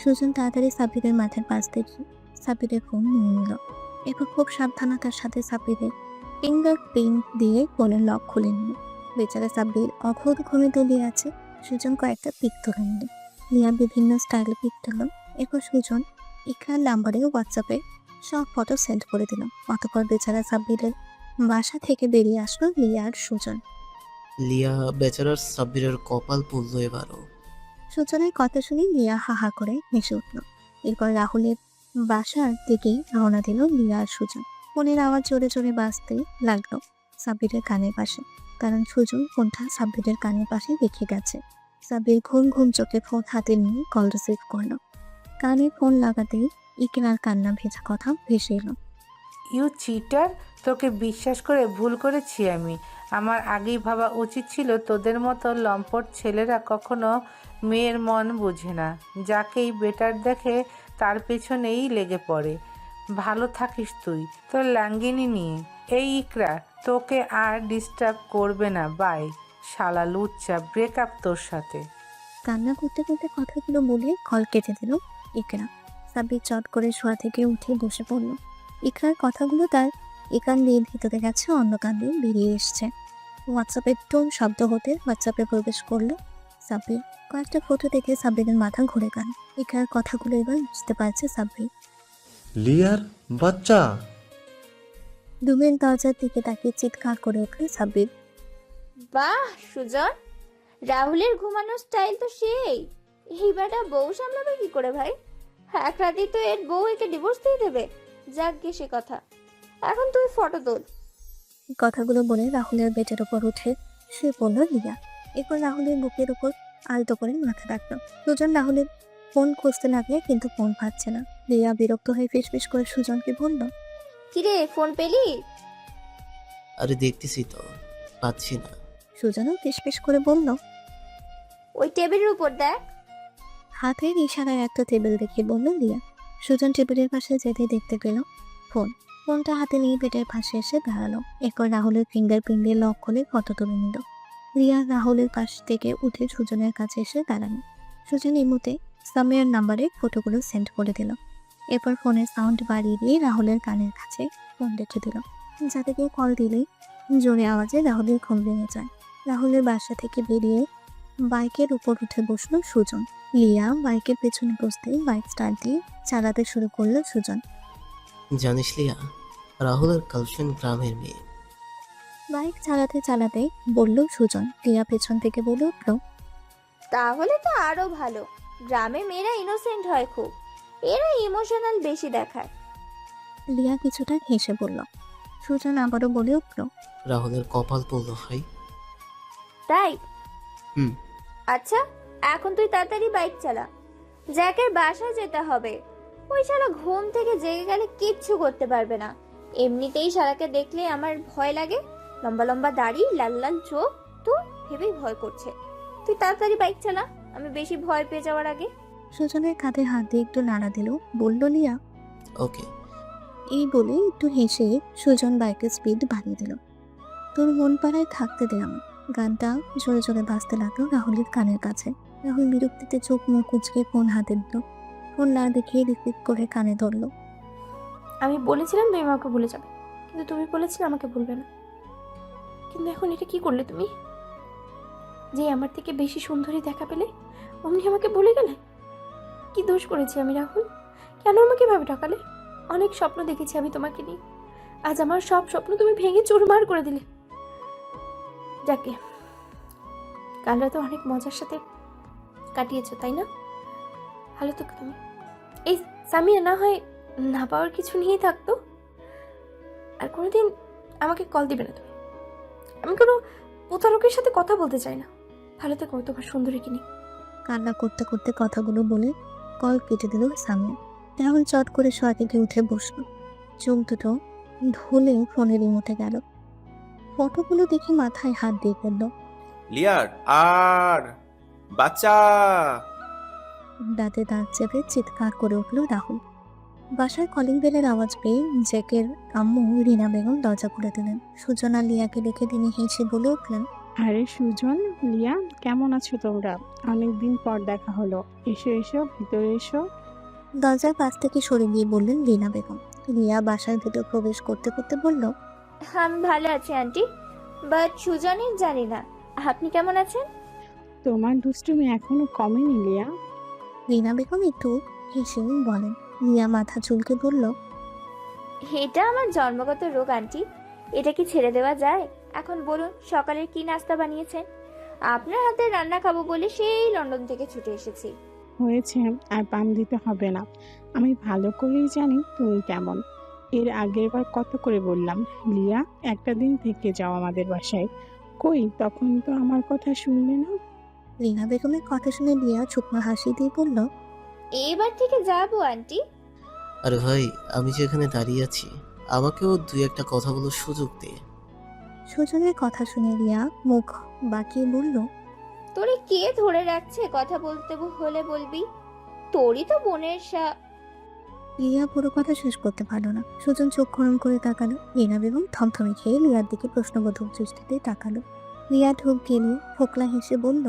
সুজন তাড়াতাড়ি সাবিরের মাথার পাশ থেকে সাবিরের ফোন নিয়ে নিল। এরপর খুব সাবধানতার সাথে সাবিরের ফিঙ্গার প্রিন্ট দিয়ে ফোনের লক খুলে নিল। বেচারা সাবির অঘোর ঘুমে তলিয়ে আছে। সুজন কয়েকটা পিক তুলে নিল। লিয়া বিভিন্ন স্টাইলে পিক তুলল। এরপর সুজন ইকরার নাম্বারে হোয়াটসঅ্যাপে সব ফটো সেন্ড করে দিল। অতঃপর বেচারা সাব্বিরের বাসা থেকে বেরিয়ে আসলো লিয়া আর সুজন। লিয়া বেচারার সাব্বিরের কপাল পুড়ল এবারও। সুজনের কথা শুনে লিয়া হাহা করে হেসে উঠল। এরপর রাহুলের বাসার দিকেই রওনা দিল লিয়া আর সুজন। ফোনের আওয়াজ জোরে জোরে বাজতে লাগলো সাব্বিরের কানের পাশে, কারণ সুজন ফোনটা সাব্বিরের কানের পাশে রেখে গেছে। সাব্বির ঘুম ঘুম চোখে ফোন হাতে নিয়ে কল রিসিভ করলো। কানে ফোন লাগাতেই ইকরার কান্না ভেজা কথা ভেসে এলো। ইউ চিটার, তোকে বিশ্বাস করে ভুল করেছি আমি। আমার আগেই ভাবা উচিত ছিল তোদের মতো লম্পট ছেলেরা কখনো মেয়ের মন বুঝে না, যাকেই বেটার দেখে তার পেছনেই লেগে পড়ে। ভালো থাকিস তুই তোর লাঙ্গিনি নিয়ে। এই ইকরা, তোকে আর ডিস্টার্ব করবে না, বাই। শালা লুচ্চা, ব্রেকআপ তোর সাথে। কান্না করতে করতে কথাগুলো বলে কল কেটে দিল ইকরা। সাব্বির চট করে শোয়া থেকে উঠে বসে পড়ল। ইকরার কথাগুলো তার একান দিয়ে ভিতরে গেছে, অন্য কান দিয়ে বেরিয়ে এসছে। হোয়াটসঅ্যাপের টোন শব্দ হতে হোয়াটসঅ্যাপে প্রবেশ করলো সাব্বির। কয়েকটা ফটো দেখে সাব্বিরের মাথা ঘুরে গেল। ইকরার কথাগুলো এবার বুঝতে পারছে সাব্বির। লিয়ার বাচ্চা। রুমের দরজার দিকে তাকিয়ে চিৎকার করে উঠল সাব্বির। বাহ সুজন, রাহুলের ঘুমানোর স্টাইল তো সেই। এই বেটা বউ সামলাবে কি করে ভাই? এক রাতেই তো এর বউ একে ডিভোর্স দিয়ে দেবে। যাক গে সে কথা, এখন তুই ফটো তোল। কথাগুলো বলে রাহুলের বেটের ওপর উঠে শুয়ে পড়ল লিয়া। এরপর রাহুলের বুকের ওপর আলতো করে মাথা রাখলো। সুজন রাহুলের ফোন খুঁজতে লাগলে কিন্তু ফোন পাচ্ছে না। লিয়া বিরক্ত হয়ে ফিসফিস করে সুজনকে বলল, কিরে ফোন পেলি? আরে দেখতেছি তো, পাচ্ছি না। সুজনও ফিসফিস করে বলল, ওই টেবিলের উপর দেখ। হাতের ইশারায় একটা টেবিল দেখিয়ে বলল লিয়া। সুজন টেবিলের পাশে যেতে দেখতে পেল ফোনটা হাতে নিয়ে পেটের পাশে এসে দাঁড়ালো। এরপর রাহুলের ফিঙ্গারপ্রিন্ট দিয়ে লক করে ফটো তুলে নিল। রিয়া রাহুলের কাছ থেকে উঠে সুজনের কাছে এসে দাঁড়ানো। সুজন এই মুহূর্তে সামিয়ার নাম্বারে ফটোগুলো সেন্ড করে দিল। এরপর ফোনের সাউন্ড বাড়িয়ে দিয়ে রাহুলের কানের কাছে ফোন রেখে দিল, যাতে কেউ কল দিলেই জোরে আওয়াজে রাহুলের ঘুম ভেঙে যায়। রাহুলের বাসা থেকে বেরিয়ে বাইকের উপর উঠে বসলো সুজন। লিয়া বাইকের পেছনে বসতেই বাইক স্টার্ট দিয়ে চালাতে শুরু করলো সুজন। জানিস লিয়া, রাহুলের গার্লফ্রেন্ড গ্রামের মেয়ে। বাইক চালাতে চালাতে বলল সুজন। লিয়া পেছন থেকে বলে উঠল, তাহলে তো আরো ভালো। গ্রামের মেয়েরা ইনোসেন্ট হয় খুব, এরা ইমোশনাল বেশি দেখায়। লিয়া কিছুটা হেসে বলল। সুজন আবারও বলে উঠল, রাহুলের কপাল পড়ল ভাই। তাই? হুম। আচ্ছা, এখন তুই তাড়াতাড়ি বাইক চালা, জ্যাকের বাসায় যেতে হবে। ওই শালা ঘুম থেকে জেগে গেলে কিচ্ছু করতে পারবে না। এমনিতেই শালাকে দেখলে আমার ভয় লাগে। লম্বা লম্বা দাড়ি, লাল লাল চোখ, তো ভেবেই ভয় করছে। তুই তাড়াতাড়ি বাইক চালা, আমি বেশি ভয় পেয়ে যাওয়ার আগে। সুজনের কাঁধে হাত দিয়ে একটু নাড়া দিল, বলল লিয়া। ওকে। এই বলে একটু হেসে সুজন বাইকের স্পিড বাড়িয়ে দিল। তোর মন পাড়ায় থাকতে দে আমার গানটা জোরে জোরে বাজতে লাগলো রাহুলের কানের কাছে। রাহুল বিরক্তিতে চোখ মুখ কুচকে ফোন হাতে দিল। ফোন না দেখিয়ে রিপিট করে কানে ধরলো। আমি বলেছিলাম তুমি আমাকে ভুলে যাবে, কিন্তু তুমি বলেছিলে আমাকে ভুলবে না। কিন্তু এখন এটা কি করলে তুমি? যে আমার থেকে বেশি সুন্দরী দেখা পেলে অমনি আমাকে ভুলে গেলে। কি দোষ করেছি আমি রাহুল? কেন আমাকে এভাবে ঠকালে? অনেক স্বপ্ন দেখেছি আমি তোমাকে নিয়ে, আজ আমার সব স্বপ্ন তুমি ভেঙে চুরমার করে দিলে। যাকে কাল রাতে অনেক মজার সাথে কাটিয়েছো, তাই না? ভালো তো তুমি। এই সামিয়া না হয় না পাওয়ার কিছু নিয়েই থাকতো, আর কোনোদিন আমাকে কল দিবে না তুমি। আমি কোনো প্রতারকের সাথে কথা বলতে চাই না। ভালো থেকো তোমার সুন্দরী কিনে। কান্না করতে করতে কথাগুলো বলে কল কেটে দিল সামিয়া। রাহুল চট করে শোয়া থেকে উঠে বসলো। চোখ দুটো ধুলে ফোনের রিমোটে গেল। ফটোগুলো দেখে মাথায় হাত দিয়ে ফেললো। লিয়ার আর বাচ্চা। দাঁতে দাঁত চেপে চিৎকার করে উঠল রাহুল। বাসায় কলিং বেলের আওয়াজ পেয়ে জ্যাকের আম্মু রিনা বেগম দরজা খুলে দিলেন। সুজন আর লিয়াকে দেখে তিনি হেসে বলে উঠলেন, আরে সুজন, লিয়া, কেমন আছো তোমরা? অনেকদিন পর দেখা হলো। এসো এসো, ভিতরে এসো। দরজার পাশ থেকে সরে গিয়ে বললেন রিনা বেগম। লিয়া বাসার ভিতর প্রবেশ করতে করতে বলল, আমি ভালো আছি আন্টি, বাট সুজনের জানি না। আপনি কেমন আছেন? তোমার দুষ্টুমি এখনো কমেনি লিয়া। রিনা বেগম একটু হেসে বলেন। লিয়া মাথা চুলকে বলল, এটা আমার জন্মগত রোগ আন্টি, এটা কি ছেড়ে দেওয়া যায়? এখন বলুন সকালের কি নাস্তা বানিয়েছেন? আপনার হাতে রান্না খাবো বলে সেই লন্ডন থেকে ছুটে এসেছি। হয়েছে, আর পাম দিতে হবে না। আমি ভালো করেই জানি তুমি কেমন। এর আগের বার কত করে বললাম, লিয়া একটা দিন থেকে যাও আমাদের বাসায়। কই, তখন তো আমার কথা শুনলে না। রিনা বেগমের কথা শুনে লিয়া শুকনো হাসি দিয়ে বলল, এবার থেকে যাবো আন্টি। আরে ভাই, আমি যে এখানে দাঁড়িয়ে আছি, আমাকেও দুই একটা কথা বলার সুযোগ দে। সুজনের কথা শুনে রিয়া মুখ বাঁকিয়ে বলল, তোরে কে ধরে রাখছে? কথা বলতে হলে বলবি। তোরই তো বোনের রিয়া পুরো কথা শেষ করতে পারলো না। সুজন চোখ গরম করে তাকালো। রিনা বেগম থমথমে খেয়ে রিয়ার দিকে প্রশ্নবোধক দৃষ্টিতে তাকালো। রিয়া ঢোক গেলে ফোকলা হেসে বলল,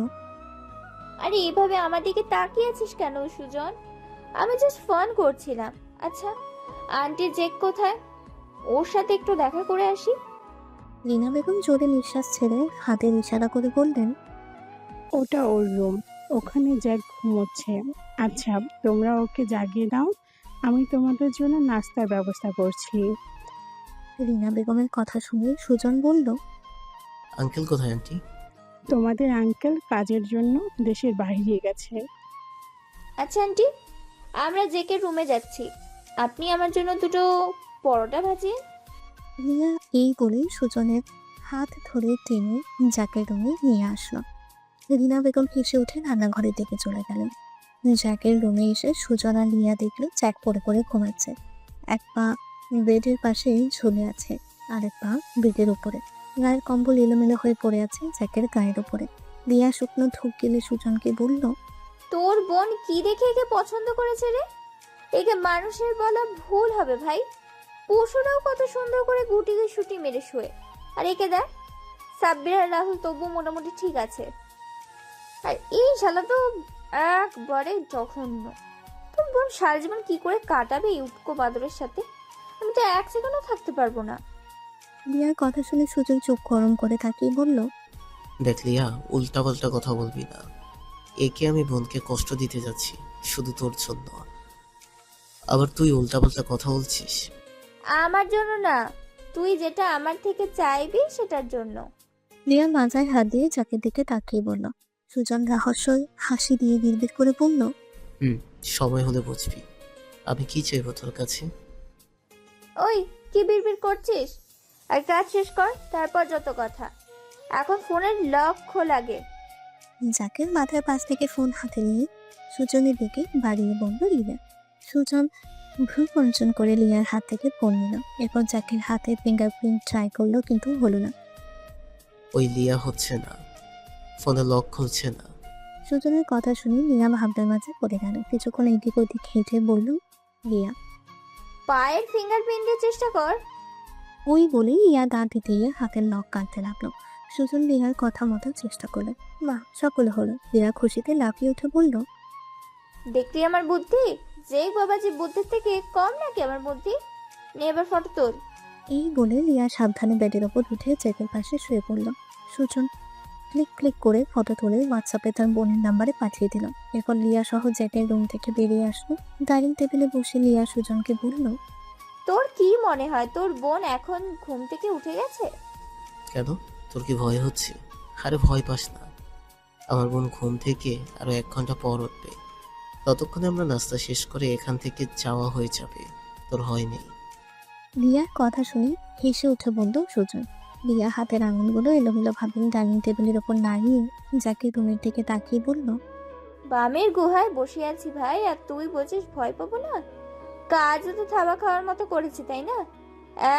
আরে এভাবে আমার দিকে তাকিয়ে আছিস কেন সুজন? আমি জাস্ট ফান করছিলাম। আচ্ছা, আন্টি জেক কোথায়? ওর সাথে একটু দেখা করে আসি। রিনা বেগম জোরে নিঃশ্বাস ছেড়ে হাতের ইশারা করে বললেন, ওটা ওর রুম, ওখানে জ্যাক ঘুমোচ্ছে। আচ্ছা, তোমরা ওকে জাগিয়ে দাও, আমি তোমাদের জন্য নাস্তার ব্যবস্থা করছি। রিনা বেগমের কথা শুনে সুজন বলল, আঙ্কেল কোথায় আন্টি? তোমাদের আঙ্কেল কাজের জন্য দেশের বাইরে গেছে। আচ্ছা আন্টি, আমরা জেকের রুমে যাচ্ছি। আপনি আমার জন্য দুটো পরোটা ভাজিয়ে। রিয়া এই বলে সুজনের হাত ধরে টেনে জ্যাকের রুমে নিয়ে আসলো। রিনা বেগম হেসে উঠে রান্নাঘরের দিকে চলে গেলেন। জ্যাকের রুমে এসে সুজন আর রিয়া দেখলো জ্যাক পড়ে পড়ে ঘুমাচ্ছে। এক পা বেডের পাশে ঝুলে আছে, আরেক পা বেডের উপরে। গায়ের কম্বল এলোমেলো হয়ে পড়ে আছে জ্যাকের গায়ের উপরে। রিয়া শুকনো ধূপ গেলে সুজনকে বলল, তোর বোন কি দেখে একে পছন্দ করেছে রে? একে মানুষের বলা ভুল হবে ভাই। পশুরাও কত সুন্দর করে গুটি শুটি মেরে শুয়ে, আর একে দেখ। সাব্বির আর রাহুল তবু মোটামুটি ঠিক আছে, আর এই শালা তো একবারে জঘন্য। তোর বোন সারা জীবন কি করে কাটাবে এই উটকো বাদরের সাথে? আমি তো এক সেকেন্ডও থাকতে পারবো না। রিয়ার কথা শুনে সুজন চোখ গরম করে তাকিয়ে বলল, দেখ লিয়া, উল্টাপাল্টা কথা বলবি না। একে আমি বোনকে কষ্ট দিতে যাচ্ছি শুধু তোর জন্য, আবার তুই উল্টাপাল্টা কথা বলছিস। আমার জন্য না, তুই যেটা আমার থেকে চাইবি সেটার জন্য। রিয়া মাথায় হাত দিয়ে জ্যাকের দিকে তাকিয়ে বলল। সুজন রহস্যই হাসি দিয়ে বিড়বিড় করে বলল, সময় হলে বুঝবি আমি কি চাইবো তোর কাছে। ওই কি বিড়বিড় করছিস? আর কাজ শেষ কর, তারপর যত কথা। এখন ফোনের লক খোলাগে। জ্যাকের মাথার পাশ থেকে ফোন হাতে নিয়ে সুজনের দিকে বাড়িয়ে বলল রিয়া। সুজন ভ্রু কঞ্চন করে লিয়ার হাত থেকে ফোন নিল। এরপর জ্যাকের হাতে ফিঙ্গারপ্রিন্ট ট্রাই করলো, কিন্তু হলো না। ওই লিয়া হচ্ছে না, ফোনে লক খুলছে না। সুজনের কথা শুনে লিয়া ভাবনার মাঝে পড়ে গেল। কিছুক্ষণ এদিক ওদিক হেঁটে বলল রিয়া, পায়ের ফিঙ্গারপ্রিন্ট দিয়ে চেষ্টা কর। ওই বলে রিয়া দাঁত দিয়ে হাতের নখ কাটতে লাগলো। সুজন রিয়ার কথা মতো চেষ্টা করলো। বাহ, সকল হলো। রিয়া খুশিতে লাফিয়ে উঠে বলল, দেখলি আমার বুদ্ধি? জেক বাবাজি বুদ্ধির থেকে কম নাকি আমার বুদ্ধি? নে এবার ফটো তোল। এই বলে রিয়া সাবধানে বেডের ওপর উঠে জ্যাকের পাশে শুয়ে পড়ল। সুজন ক্লিক ক্লিক করে ফটো তুলে হোয়াটসঅ্যাপে তার বোনের নাম্বারে পাঠিয়ে দিল। এরপর লিয়া সহ জ্যাকের রুম থেকে বেরিয়ে আসলো। ডাইনিং টেবিলে বসে লিয়া সুজনকে বলল, তোর কি মনে হয় তোর বোন এখন ঘুম থেকে উঠে গেছে? কেন, তোর কি ভয় হচ্ছে? আরে ভয় পাস না, আমার বোন ঘুম থেকে আরো 1 ঘন্টা পর উঠবে। ততক্ষণে আমরা নাস্তা শেষ করে এখান থেকে যাওয়া হয়ে যাবে, তোর হয় নেই। লিয়ার কথা শুনে হেসে উঠে বলল সুজন। লিয়া হাতের আঙুলগুলো এলোমেলো ভাবে ডাইনিং টেবিলের ওপর নাড়িয়ে জ্যাকের রুমের দিকে তাকিয়ে বলল, বামের গুহায় বসে আছি ভাই, আর তুই বলছিস ভয় পাবো না? কাজও তো থাবা খাওয়ার মতো করেছি, তাই না?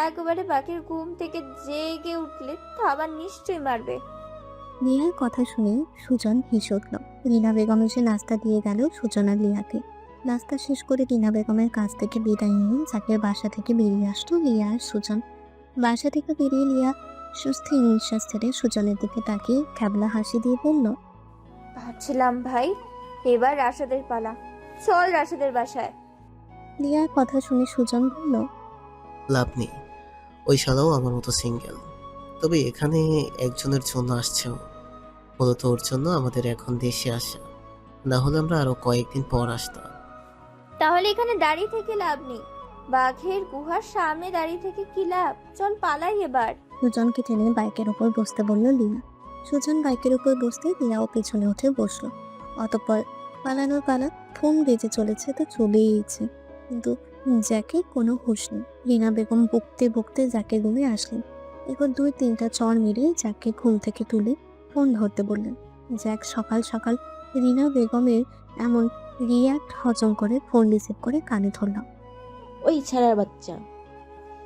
একবারে পাখির ঘুম থেকে জেগে উঠলে থাবা নিশ্চয়ই মারবে। লিয়ার কথা শুনে সুজন হেসে উঠল। রিনা বেগম এসে নাস্তা দিয়ে গেল সুজন আর লিয়াকে। নাস্তা শেষ করে রিনা বেগমের কাছ থেকে বিদায় নিয়ে জ্যাকের বাসা থেকে বেরিয়ে আসলো লিয়া আর সুজন। বাসা থেকে বেরিয়ে লিয়া সুস্থির নিঃশ্বাস ছেড়ে সুজনের দিকে তাকিয়ে ক্যাবলা হাসি দিয়ে বলল, ভাবছিলাম ভাই, এবার রাশেদের পালা। চল রাশেদের বাসায়। লিয়ার কথা শুনে সুজন বলল, লাভ নেই, ওই শালাও আমার মতো সিঙ্গেল। তবে এখানে একজনের জন্য আসছে ও, মূলত ওর জন্য আমাদের এখন দেশে আসা, না হলে আমরা আরো কয়েকদিন পর আসতাম। তাহলে এখানে দাঁড়িয়ে থেকে লাভ নেই, বাঘের গুহার সামনে দাঁড়িয়ে থেকে কি লাভ? চল পালাই এবার। সুজনকে টেনে বাইকের উপর বসতে বলল লিয়া। সুজন বাইকের উপর বসতে লিয়াও পেছনে উঠে বসলো। অতঃপর পালানোর পালা। ফোন বেজে চলেছে তো চলেইছে, কিন্তু জ্যাকের কোনো হুঁশ নেই। রিনা বেগম বকতে বকতে জ্যাকের রুমে আসলেন। এরপর 2-3টা চড় মেরে জ্যাককে ঘুম থেকে তুলে ফোন ধরতে বললেন। জ্যাক সকাল সকাল রিনা বেগমের এমন রিয়াক্ট হজম করে ফোন রিসিভ করে কানে ধরলাম। ওই ছাড়ার বাচ্চা,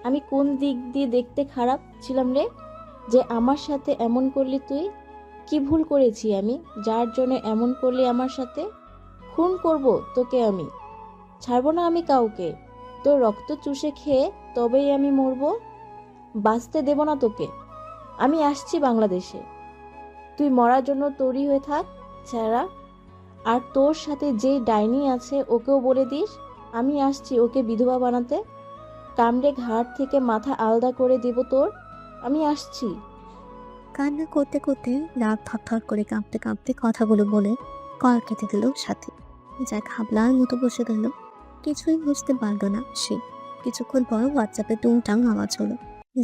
আমি কোন দিক দিয়ে দেখতে খারাপ ছিলাম রে? যে আমার সাথে এমন করলি তুই? কি ভুল করেছি আমি যার জন্য এমন করলি আমার সাথে? খুন করব তোকে আমি, ছাড়বো না আমি কাউকে। তোর রক্ত চুষে খেয়ে তবেই আমি মরবো, বাঁচতে দেব না তোকে। আমি আসছি বাংলাদেশে, তুই মরার জন্য তৈরি হয়ে থাক ছাড়া। আর তোর সাথে যে ডাইনি আছে ওকেও বলে দিস আমি আসছি ওকে বিধবা বানাতে। কামড়ে ঘাট থেকে মাথা আলাদা করে দেব তোর। আমি আসছি। কান্না করতে করতে রাগ থরথর করে কাঁপতে কাঁপতে কথাগুলো বলে কল কেটে দিল সাথী। যা খাবলার মতো বসে গেল, কিছুই বুঝতে পারলো না সে। কিছুক্ষণ পর হোয়াটসঅ্যাপে টুংটাং আওয়াজ হলো।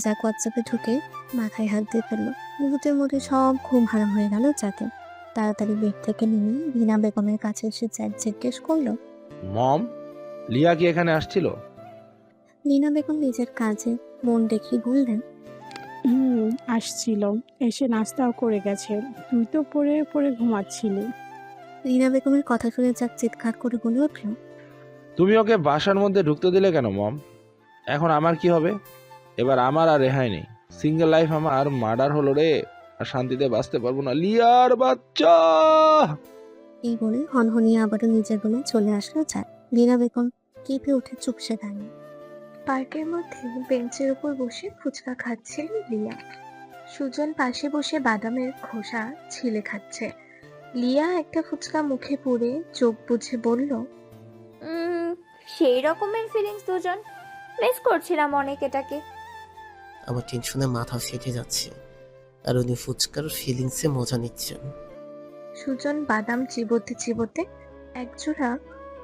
যাক হোয়াটসঅ্যাপে ঢুকে মাথায় হাত দিয়ে ফেললো। মুহূর্তের মধ্যে সব ঘুম হারাম হয়ে গেল যাকে। তাড়াতাড়ি বেড থেকে নেমে রিনা বেগমের কাছে এসে চ্যাট জিজ্ঞেস করলো। মম, লিয়া কি এখানে আসছিল? রিনা বেগম নিজের কাজে মন দেখিয়ে বললেন, আসছিল, এসে নাস্তাও করে গেছে। তুই তো পড়ে পড়ে ঘুমাচ্ছিলি। রিনা বেগমের কথা শুনে যাক চিৎকার করে বলে উঠল, তুমি ওকে বাসার মধ্যে ঢুকতে দিলে কেন মম? এখন আমার কি হবে? এবার আমার আর রেহাই নেই। সিঙ্গেল লাইফ আমার মার্ডার হলো রে, আর শান্তিতে বাঁচতে পারবো না। লিয়ার বাচ্চা! এই বলে হনহনিয়ে আবারও নিজের রুমে চলে আসলো যাক। রিনা বেগম কেঁপে উঠে চুপসে দাঁড়িয়ে। পার্কের মধ্যে বেঞ্চের উপর বসে ফুচকা খাচ্ছিল লিয়া। সুজন পাশে বসে বাদামের খোসা ছিলে খাচ্ছে। লিয়া একটা ফুচকা মুখে পুরে চোখ বুজে বলল, সেই রকমের ফিলিংস দুজন। মিস করছিলাম অনেক এটাকে। আমার টেনশনে মাথা ফেটে যাচ্ছে, আর উনি ফুচকার ফিলিংসে মজা নিচ্ছেন। সুজন বাদাম চিবোতে চিবোতে একজোড়া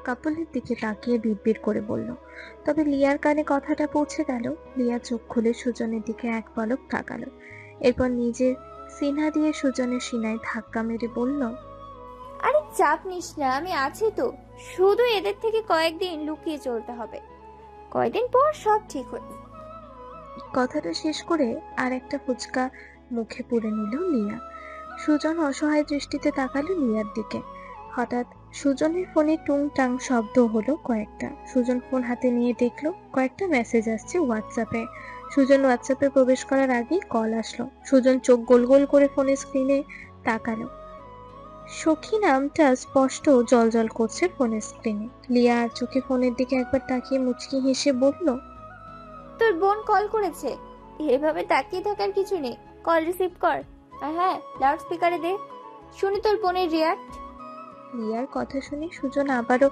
কাপলের দিকে তাকিয়ে বিড়বিড় করে বলল। তবে লিয়ার কানে কথাটা পৌঁছে গেল। লিয়া চোখ খুলে সুজনের দিকে এক পলক তাকালো। এরপর নিজের সিনা দিয়ে সুজনের সিনায় ধাক্কা মেরে বলল, আরে চাপ নিস না, আমি আছি তো। শুধু এদের থেকে কয়েকদিন লুকিয়ে চলতে হবে, কয়েকদিন পর সব ঠিক হয়ে। কথাটা শেষ করে আর একটা ফুচকা মুখে পুরে নিল লিয়া। সুজন অসহায় দৃষ্টিতে তাকালো লিয়ার দিকে। হঠাৎ সুজনের ফোনে টুংটাং শব্দ হলো কয়েকটা। সুজন ফোন হাতে নিয়ে দেখলো কয়েকটা মেসেজ আসছে হোয়াটসঅ্যাপে। সুজন হোয়াটসঅ্যাপে প্রবেশ করার আগেই কল আসলো। সুজন চোখ গোল গোল করে ফোনের স্ক্রিনে তাকালো। সখী নামটা স্পষ্ট জলজল করছে ফোনের স্ক্রিনে। লিয়া আর চোখে ফোনের দিকে একবার তাকিয়ে মুচকি হেসে বলল, তোর বোন কল করেছে, এভাবে তাকিয়ে থাকার কিছু নেই, কল রিসিভ কর। আর হ্যাঁ, লাউড স্পিকারে দে, শুনি তোর বোনের রিয়াক্ট। লিয়ার কথা শুনে সুজন আবারও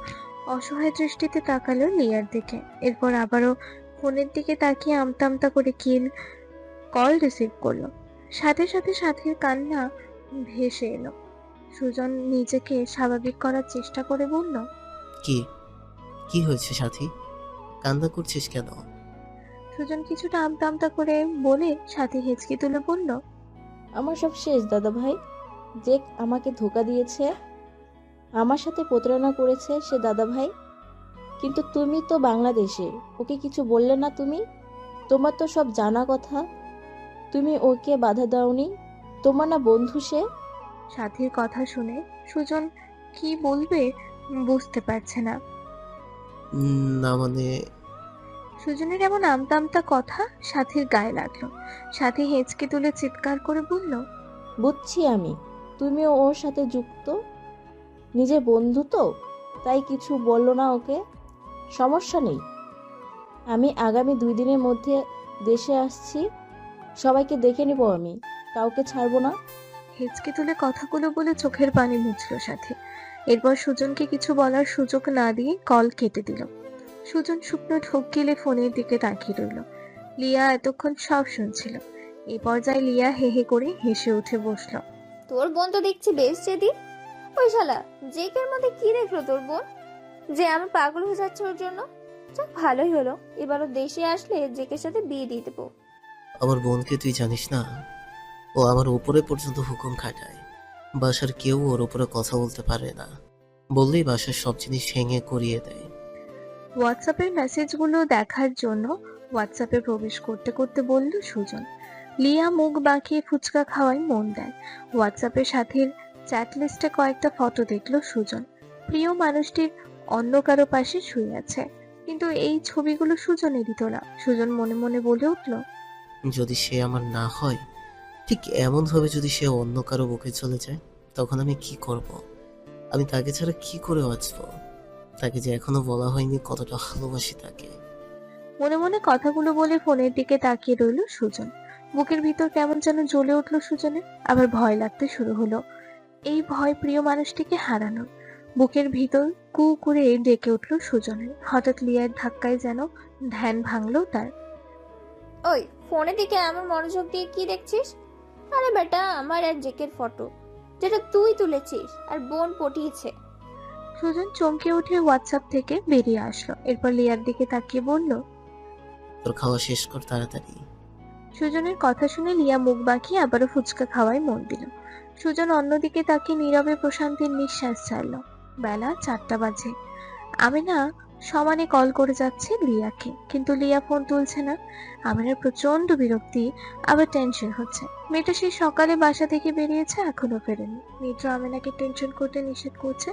অসহায় দৃষ্টিতে তাকালো লিয়ার দিকে। এরপর আবারও ফোনের দিকে তাকিয়ে আমতা আমতা করে কল রিসিভ করলো। সাথে সাথে সাথীর কান্না ভেসে এলো। সুজন নিজেকে স্বাভাবিক করার চেষ্টা করে বলল, কি কি হয়েছে সাথী? কান্না করছিস কেন? সুজন কিছুটা আমতা আমতা করে বলে সাথী হেঁচকি তুলে বলল, আমার সব শেষ দাদা ভাই। যে আমাকে ধোকা দিয়েছে, আমার সাথে প্রতারণা করেছে সে দাদা ভাই। কিন্তু তুমি তো বাংলাদেশে, ওকে কিছু বললে না তুমি? তোমার তো সব জানা কথা, তুমি ওকে বাধা দাওনি? তোমার না বন্ধু সে? সাথীর কথা শুনে সুজন কি বলবে বুঝতে পারছে না। না মানে সুজনের এমন আমতা আমতা কথা সাথীর গায়ে লাগলো। সাথী হেঁচকি তুলে চিৎকার করে বলল, বুঝছি আমি, তুমিও ওর সাথে যুক্ত, নিজের বন্ধু তো, তাই কিছু বললো না ওকে। সমস্যা নেই, আমি আগামী 2 দিনের মধ্যে দেশে আসছি, সবাইকে দেখে নিব, আমি কাউকে ছাড়বো না। হেঁচকি তুলে কথাগুলো বলে চোখের পানি মুছলো সাথী। এরপর সুজনকে কিছু বলার সুযোগ না দিয়ে কল কেটে দিল। সুজন শুকনো ঢোক গিলে ফোনের দিকে তাকিয়ে রইল। লিয়া এতক্ষণ সব শুনছিল। এই পর্যায়ে লিয়া হে হে করে হেসে উঠে বসলো। তোর বোন তো দেখছি বেশ জেদি। ওই শালা জেকের মধ্যে কি দেখলো তোর বোন যে আমি পাগল হয়ে যাচ্ছে ওর জন্য? যাক ভালোই হলো, এবারও দেশে আসলে জেকের সাথে বিয়ে দিয়ে দেবো। আমার বোনকে তুই জানিস না, ও আমার উপরে পর্যন্ত হুকুম খাটায়। বাসার কেউ ওর উপরে কথা বলতে পারে না, বললেই বাসার সব জিনিস ভেঙে করিয়ে দেয়। হোয়াটসঅ্যাপের মেসেজগুলো দেখার জন্য হোয়াটসঅ্যাপে প্রবেশ করতে করতে বলল সুজন। লিয়া মুখ বাঁকিয়ে ফুচকা খাওয়ায় মন দেয়। হোয়াটসঅ্যাপের সাথীর চ্যাট লিস্টে কয়েকটা ফটো দেখলো সুজন। প্রিয় মানুষটির অন্য কারো পাশে শুয়ে আছে, কিন্তু এই ছবিগুলো সুজনেরই তোলা। সুজন মনে মনে বলে উঠল, যদি সে আমার না হয় ঠিক এমনভাবে যদি সে অন্য কারো বুকে চলে যায়, তখন আমি কি করব? আমি তাকে ছাড়া কি করে বাঁচব? তাকে যে এখনো বলা হয়নি কতটা ভালোবাসি তাকে। মনে মনে কথাগুলো বলে ফোনের দিকে তাকিয়ে রইল সুজন। বুকের ভিতর কেমন যেন জ্বলে উঠল সুজনের, আবার ভয় লাগতে শুরু হলো। এই ভয় প্রিয় মানুষটিকে হারানোর। বুকের ভিতর কু করে ডেকে উঠল সুজনের। হঠাৎ লিয়ার ধাক্কায় যেন ধ্যান ভাঙলো তার। ওই ফোনের দিকে এমন মনোযোগ দিয়ে কি দেখছিস? আরে বেটা, আমার এক জেকের ফটো, যেটা তুই তুলেছিস আর বোন পটিয়েছে। সুজন চমকে উঠে হোয়াটসঅ্যাপ থেকে বেরিয়ে আসলো। এরপর লিয়ার দিকে তাকিয়ে বলল। তোর খাওয়া শেষ কর তাড়াতাড়ি। সুজনের কথা শুনে লিয়া মুখ বাঁকিয়ে আবারও ফুচকা খাওয়ায় মন দিল। সুজন অন্যদিকে তাকিয়ে নীরবে প্রশান্তির নিঃশ্বাস ছাড়ল। বেলা 4টা বাজে। আমিনা সমানে কল করে যাচ্ছে লিয়াকে, কিন্তু লিয়া ফোন তুলছে না। আমিনার প্রচন্ড বিরক্তি, আবার টেনশন হচ্ছে। মেয়েটা সেই সকালে বাসা থেকে বেরিয়েছে, এখনো ফেরেনি। নিদ্র আমিনাকে টেনশন করতে নিষেধ করছে।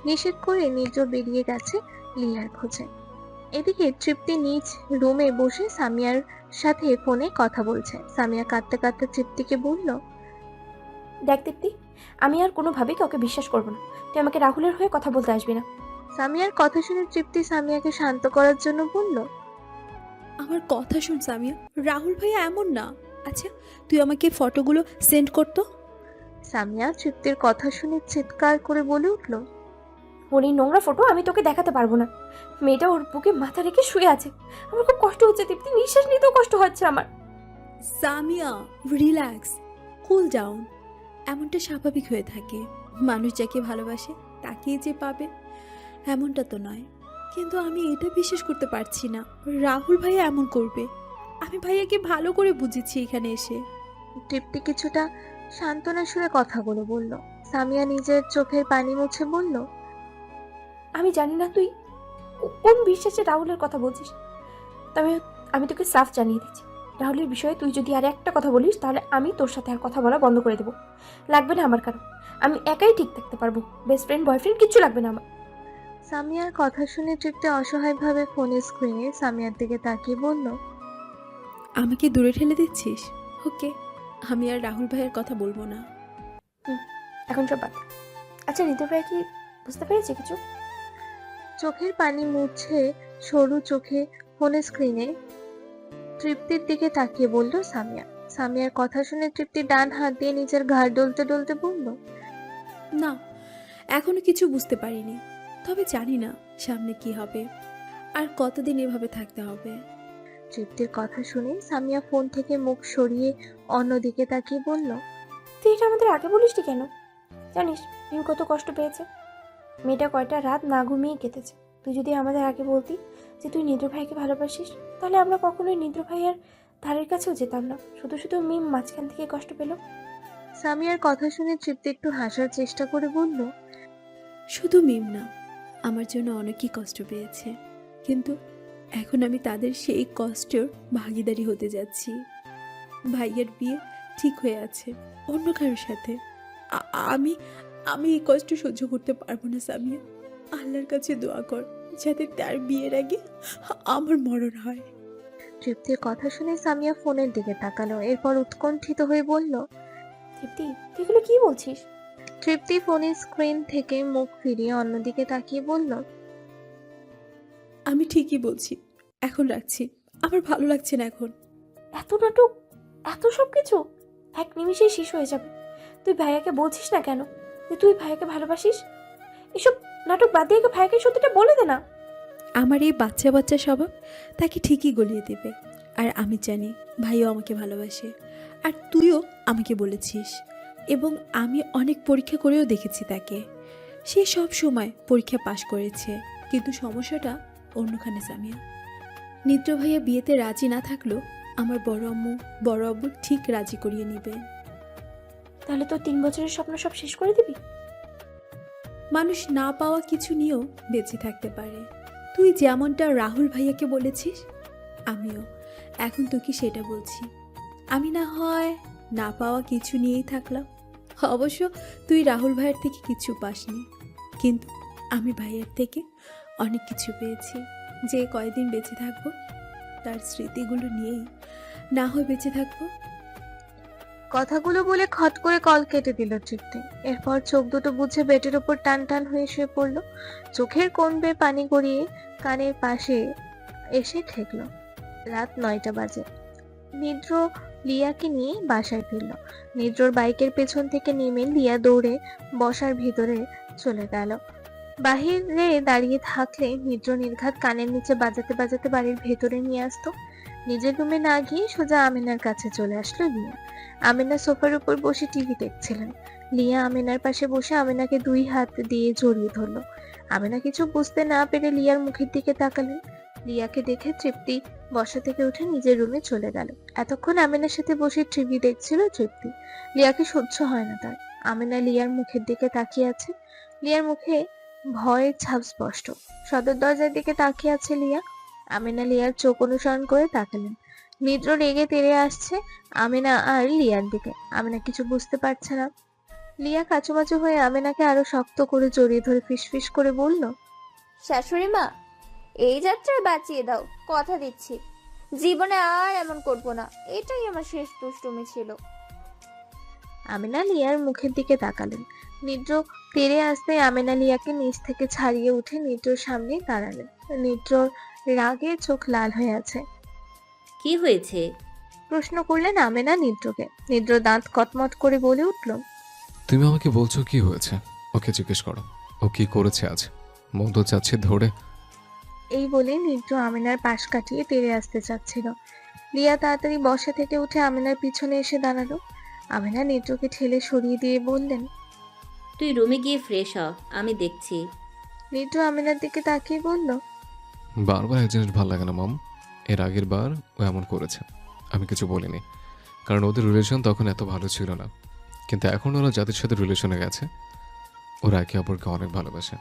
নিষেধ করে নিদ্র বেরিয়ে গেছে লিয়ার খোঁজে। এদিকে তৃপ্তি নিজ রুমে বসে সামিয়ার সাথে ফোনে কথা বলছে। সামিয়া কাঁদতে কাঁদতে তৃপ্তিকে বলল। দেখ তৃপ্তি, আমি আর কোনোভাবেই কাউকে বিশ্বাস করব না। তুই আমাকে রাহুলের হয়ে কথা বলতে আসবি না। সামিয়ার কথা শুনে তৃপ্তি সামিয়াকে শান্ত করার জন্য বলল। আমার কথা শুন সামিয়া, রাহুল ভাইয়া এমন না। আচ্ছা, তুই আমাকে ফটোগুলো সেন্ড করতো। সামিয়া তৃপ্তির কথা শুনে চিৎকার করে বলে উঠল। ওর এই নোংরা ফটো আমি তোকে দেখাতে পারবো না। মেয়েটা ওর বুকে মাথা রেখে শুয়ে আছে। আমার খুব কষ্ট হচ্ছে তৃপ্তি, নিঃশ্বাস নিতেও কষ্ট হচ্ছে আমার। Samia, relax, cool down. এমনটা স্বাভাবিক হয়ে থাকে। মানুষ যাকে ভালোবাসে তাকেই যে পাবে এমনটা তো নয়। কিন্তু আমি এটা বিশ্বাস করতে পারছি না রাহুল ভাইয়া এমন করবে। আমি ভাইয়াকে ভালো করে বুঝেছি এখানে এসে। তৃপ্তি কিছুটা সান্ত্বনা সুরে কথাগুলো বলল। সামিয়া নিজের চোখের পানি মুছে বলল। আমি জানি না তুই কোন বিশ্বাসে রাহুলের কথা বলছিস, তবে আমি তোকে সাফ জানিয়ে দিচ্ছি, রাহুলের বিষয়ে তুই যদি আর একটা কথা বলিস তাহলে আমি তোর সাথে আর কথা বলা বন্ধ করে দেবো। লাগবে না আমার কারণ, আমি একাই ঠিক থাকতে পারবো। বেস্ট ফ্রেন্ড বয়ফ্রেন্ড কিচ্ছু লাগবে না আমার। সামিয়ার কথা শুনে তৃপ্তি অসহায়ভাবে ফোনের স্ক্রিনে সামিয়ার দিকে তাকিয়ে বলল। আমাকে দূরে ঠেলে দিচ্ছিস? ওকে, আমি আর রাহুল ভাইয়ের কথা বলবো না। এখন সব বাদ। আচ্ছা, নিতু ভাই কি বুঝতে পেরেছে কিছু? চোখের পানি মুছে সরু চোখে ফোনের স্ক্রিনে তৃপ্তির দিকে তাকিয়ে বলল সামিয়া। সামিয়ার কথা শুনে তৃপ্তি ডান হাত দিয়ে নিজের ঘাড় ডলতে ডলতে বলল। না, এখনো কিছু বুঝতে পারিনি, তবে জানি না সামনে কি হবে, আর কতদিন এভাবে থাকতে হবে। তৃপ্তির কথা শুনে সামিয়া ফোন থেকে মুখ সরিয়ে অন্যদিকে তাকিয়ে বলল। তুই এটা আমাদের আগে বলিসটি কেন? জানিস মিম কত কষ্ট পেয়েছে। মেয়েটা কয়টা রাত না ঘুমিয়ে কেটেছে। তুই যদি আমাদের আগে বলতি যে তুই নিদ্র ভাইকে ভালোবাসিস, তাহলে আমরা কখনোই নিদ্র ভাইয়ের ধারের কাছেও যেতাম না। শুধু শুধু মিম মাঝখান থেকে কষ্ট পেল। সামিয়ার কথা শুনে তৃপ্তি একটু হাসার চেষ্টা করে বলল। শুধু মিম না, আমার জন্য অনেকই কষ্ট পেয়েছে, কিন্তু এখন আমি তাদের সেই কষ্টের ভাগিদারি হতে যাচ্ছি। ভাইয়ের বিয়ে ঠিক হয়ে আছে অন্য কারোর সাথে। আমি আমি এই কষ্ট সহ্য করতে পারবো না সামিয়া। আল্লাহর কাছে দোয়া কর যাতে তার বিয়ের আগে আমার মরণ হয়। তৃপ্তির কথা শুনে সামিয়া ফোনের দিকে তাকালো। এরপর উৎকণ্ঠিত হয়ে বলল। তৃপ্তি, তুই এগুলো কি বলছিস? তৃপ্তি ফোনের স্ক্রিন থেকে মুখ ফিরিয়ে অন্যদিকে তাকিয়ে বলল। আমি ঠিকই বলছি, এখন রাখছি, আমার ভালো লাগছে না এখন। এত নাটক, এত সব কিছু এক নিমিষেই শেষ হয়ে যাবে। তুই ভাইয়াকে বলছিস না কেন যে তুই ভাইয়াকে ভালোবাসিস? এসব নাটক বাদ দিয়ে ভাইয়াকে সত্যিটা বলে দে না। আমার এই বাচ্চা বাচ্চা স্বভাব তাকে ঠিকই গলিয়ে দেবে। আর আমি জানি ভাইও আমাকে ভালোবাসে, আর তুইও আমাকে বলেছিস, এবং আমি অনেক পরীক্ষা করেও দেখেছি তাকে। সে সব সময় পরীক্ষা পাশ করেছে, কিন্তু সমস্যাটা অন্যখানে সামিয়া। নিদ্র ভাইয়া বিয়েতে রাজি না থাকলেও আমার বড় আব্বু ঠিক রাজি করিয়ে নিবে। তাহলে তো 3 বছরের স্বপ্ন সব শেষ করে দিবি? মানুষ না পাওয়া কিছু নিয়েও বেঁচে থাকতে পারে। তুই যেমনটা রাহুল ভাইয়াকে বলেছিস, আমিও এখন তোকে সেটা বলছি। আমি না হয় না পাওয়া কিছু নিয়েই থাকলাম। অবশ্য তুই রাহুল ভাইয়ের থেকে কিছু পাসনি, কিন্তু আমি ভাইয়ের থেকে অনেক কিছু পেয়েছি। যে কয়দিন বেঁচে থাকবো তার স্মৃতিগুলো নিয়েই না হয় বেঁচে থাকবো। কথাগুলো বলে খট করে কল কেটে দিল তৃপ্তি। এরপর চোখ দুটো বুঝে বেডের উপর টান টান হয়ে শুয়ে পড়ল। চোখের কোণ বেয়ে পানি গড়িয়ে কানের পাশে এসে ঠেকলো। রাত 9টা বাজে। নিদ্র লিয়াকে নিয়ে বাসায় ফিরল। নিদ্রর বাইকের পেছন থেকে নেমে লিয়া দৌড়ে বসার ভিতরে চলে গেল। বাহিরে দাঁড়িয়ে থাকলে নিদ্র নির্ঘাত কানের নিচে বাজাতে বাজাতে বাড়ির ভেতরে নিয়ে আসতো। নিজের রুমে না গিয়ে সোজা আমিনার কাছে চলে আসলো লিয়া। আমিনা সোফার উপর বসে টিভি দেখছিলেন। লিয়া আমিনার পাশে বসে আমিনাকে 2 হাত দিয়ে জড়িয়ে ধরলো। আমিনা কিছু বুঝতে না পেরে লিয়ার মুখের দিকে তাকালেন। লিয়াকে দেখে তৃপ্তি বসা থেকে উঠে নিজের রুমে চলে গেল। এতক্ষণ আমিনার সাথে বসে টিভি দেখছিল তৃপ্তি। লিয়াকে সহ্য হয় না তার। আমিনা লিয়ার মুখের দিকে তাকিয়ে আছে। লিয়ার মুখে ভয়ের ছাপ স্পষ্ট। সদর দরজার দিকে তাকিয়ে আছে লিয়া। আমিনা লিয়ার চোখ অনুসরণ করে তাকালেন। নিদ্র রেগে তেড়ে আসছে আমিনা আর লিয়ার দিকে। আমিনা কিছু বুঝতে পারছে না। লিয়া কাচুমাচু হয়ে আমিনাকে আরো শক্ত করে জড়িয়ে ধরে ফিসফিস করে বলল, শাশুড়ি মা, এই যাত্রায় বাঁচিয়ে দাও, কথা দিচ্ছি জীবনে আর এমন করব না। এটাই আমার শেষ দুষ্টুমি ছিল। আমিনা লিয়ার মুখের দিকে তাকালেন। নিদ্র তেড়ে আসতে আমিনা লিয়াকে নিচ থেকে ছাড়িয়ে উঠে নিদ্রর সামনে দাঁড়ালেন। নিদ্রর রাগে চোখ লাল হয়ে আছে। কি হয়েছে? প্রশ্ন করলেন আমিনা নিদ্রকে। নিদ্র দাঁত কটমট করে বলে উঠল, তুমি আমাকে বলছো কি হয়েছে? ওকে জিজ্ঞেস করো, ও কি করেছে আজ। মন্দ যাচ্ছে ধরে। এই বলে নিদ্র আমিনার পাশ কাটিয়ে তেড়ে আসতে চাচ্ছিল। লিয়া তাড়াতাড়ি বসা থেকে উঠে আমিনার পিছনে এসে দাঁড়ালো। আমিনা নিদ্রকে ঠেলে সরিয়ে দিয়ে বললেন, তুই রুমে গিয়ে ফ্রেশ হ, আমি দেখছি। নিদ্র আমিনার দিকে তাকিয়ে বলল, বারবার এক জিনিস ভালো লাগে না মম। এর আগের বার ও এমন করেছে, আমি কিছু বলিনি, কারণ ওদের রিলেশন তখন এত ভালো ছিল না। কিন্তু এখন ওরা যাদের সাথে রিলেশনে গেছে, ওরা একে অপরকে অনেক ভালোবাসে।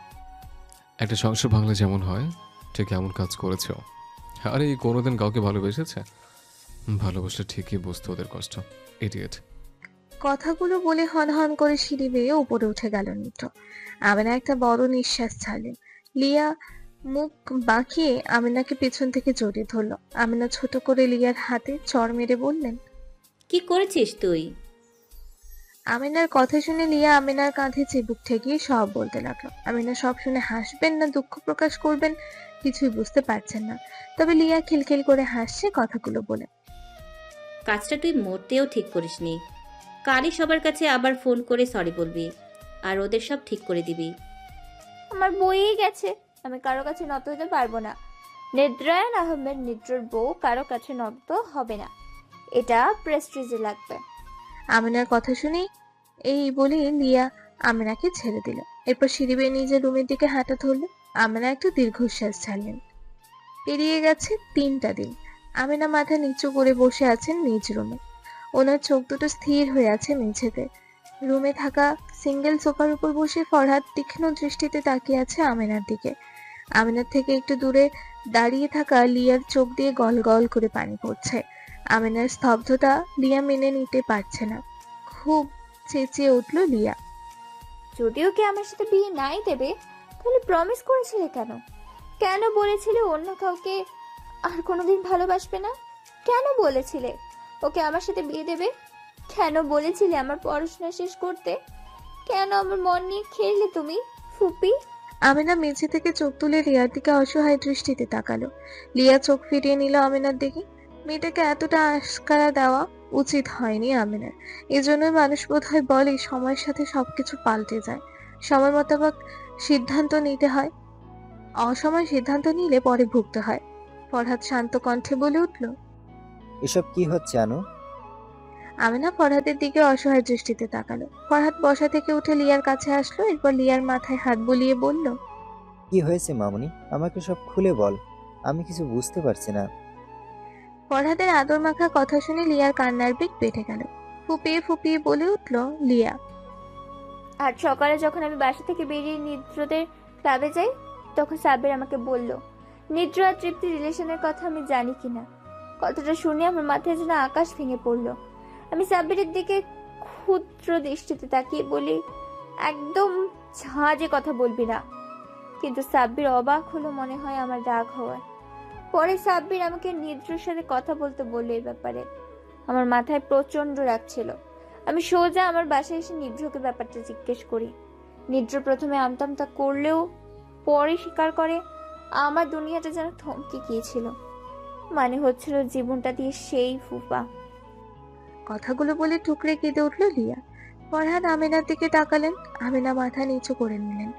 একটা সংসার ভাঙলে যেমন হয়, ঠিক এমন কাজ করেছে ও। আরে এই কোনোদিন কাউকে ভালোবেসেছে? ভালোবাসলে ঠিকই বুঝতো ওদের কষ্ট। ইডিয়েট। কথাগুলো বলে হন হন করে সিঁড়ি বেয়ে উপরে উঠে গেল নিদ্র। আমিনা একটা বড় নিঃশ্বাস ছাড়লেন। লিয়া মুখ বাঁকিয়ে আমিনাকে পেছন থেকে জড়িয়ে ধরলো। আমিনা ছোট করে লিয়ার হাতে চড় মেরে বললেন, কি করেছিস তুই? আমিনার কথা শুনে লিয়া আমিনার কাঁধে চিবুক ঠেকিয়ে সব বলতে লাগলো। আমিনা সব শুনে হাসবেন না দুঃখ প্রকাশ করবেন কিছুই বুঝতে পারছেন না। তবে লিয়া খিলখিল করে হাসছে কথাগুলো বলে। কাজটা তুই মোটেও ঠিক করিসনি। কালই সবার কাছে আবার ফোন করে সরি বলবি, আর ওদের সব ঠিক করে দিবি। আমার বইই গেছে, আমি কারো কাছে নত হতে পারবো না। নিদ্রায়ন আহমেদ নিদ্রর বউ কারো কাছে নত হবে না, এটা প্রেস্টিজে লাগবে। আমিনার কথা শুনে এই বলে লিয়া আমিনাকে ছেড়ে দিল। এরপর সিঁড়ি বেয়ে নিজের রুমের দিকে হাঁটা ধরলো। আমিনা একটু দীর্ঘশ্বাস ছাড়লেন। পেরিয়ে গেছে 3টা দিন। আমিনা মাথা নিচু করে বসে আছেন নিজ রুমে। ওনার চোখ দুটো স্থির হয়ে আছে মেঝেতে। রুমে থাকা সিঙ্গেল সোফার উপর বসে ফরহাদ তীক্ষ্ণ দৃষ্টিতে তাকিয়ে আছে আমিনার দিকে। আমিনার থেকে একটু দূরে দাঁড়িয়ে থাকা লিয়ার চোখ দিয়ে গল গল করে পানি পড়ছে। আমিনার স্তব্ধতা লিয়া মেনে নিতে পারছে না। খুব চেঁচিয়ে উঠল লিয়া, যদিও কি আমার সাথে বিয়ে নাই দেবে, তাহলে প্রমিস করেছিলে কেন? কেন বলেছিলে অন্য কাউকে আর কোনোদিন ভালোবাসবে না? কেন বলেছিলে ওকে আমার সাথে বিয়ে দেবে? কেন বলেছিলে আমার পড়াশোনা শেষ করতে? কেন আমার মন নিয়ে খেললে তুমি ফুপি? আমিনা মেঝে থেকে চোখ তুলে লিয়ার দিকে অসহায় দৃষ্টিতে তাকালো। লিয়া চোখ ফিরিয়ে নিল আমিনার দিকে। মেয়েটাকে এতটা আস্কারা দেওয়া উচিত হয়নি আমিনার। এজন্যই মানুষ বোধহয় বলে সময়ের সাথে সবকিছু পাল্টে যায়, সময় মোতাবেক সিদ্ধান্ত নিতে হয়। অসময় সিদ্ধান্ত নিলে পরে ভুগতে হয়। ফরহাদ শান্ত কণ্ঠে বলে উঠল, এসব কি হচ্ছে আনু? আমিনা ফরহাদের দিকে অসহায় দৃষ্টিতে তাকালো। ফরহাদ বসা থেকে উঠে লিয়ার কাছে আসলো। এরপর লিয়ার মাথায় হাত বুলিয়ে বলল, কি হয়েছে মামুনি? আমাকে সব খুলে বল, আমি কিছু বুঝতে পারছি না। ফরহাদের আদর মাখা কথা শুনে লিয়ার কান্নার বেগ বেড়ে গেল। ফুপিয়ে ফুপিয়ে বলে উঠল লিয়া, আজ সকালে যখন আমি বাসা থেকে বেরিয়ে নিদ্রদের ক্লাবে যাই, তখন সাব্বির আমাকে বলল নিদ্র আর তৃপ্তি রিলেশনের কথা আমি জানি কিনা। কথাটা শুনে আমার মাথায় যেন আকাশ ভেঙে পড়লো। আমি সাব্বিরের দিকে ক্ষুদ্র দৃষ্টিতে তাকিয়ে বলি, একদম ঝাঁজে কথা বলবি না। কিন্তু সাব্বির অবাক হলো মনে হয় আমার রাগ হওয়ায়। পরে সাব্বির আমাকে নিদ্রর সাথে কথা বলতে বললো এই ব্যাপারে। আমার মাথায় প্রচন্ড রাগ ছিল। আমি সোজা আমার বাসায় এসে নিদ্রকে ব্যাপারটা জিজ্ঞেস করি। নিদ্র প্রথমে আমতামতা করলেও পরে স্বীকার করে আমার দুনিয়াটা যেন থমকে গিয়েছিল। মানে হচ্ছিল জীবনটা দিয়ে সেই ফুপা। কথাগুলো বলে টুকরে কেঁদে উঠল লিয়া। ফরহাদ আমিনার দিকে তাকালেন। আমিনা মাথা নিচু করে নিলেন।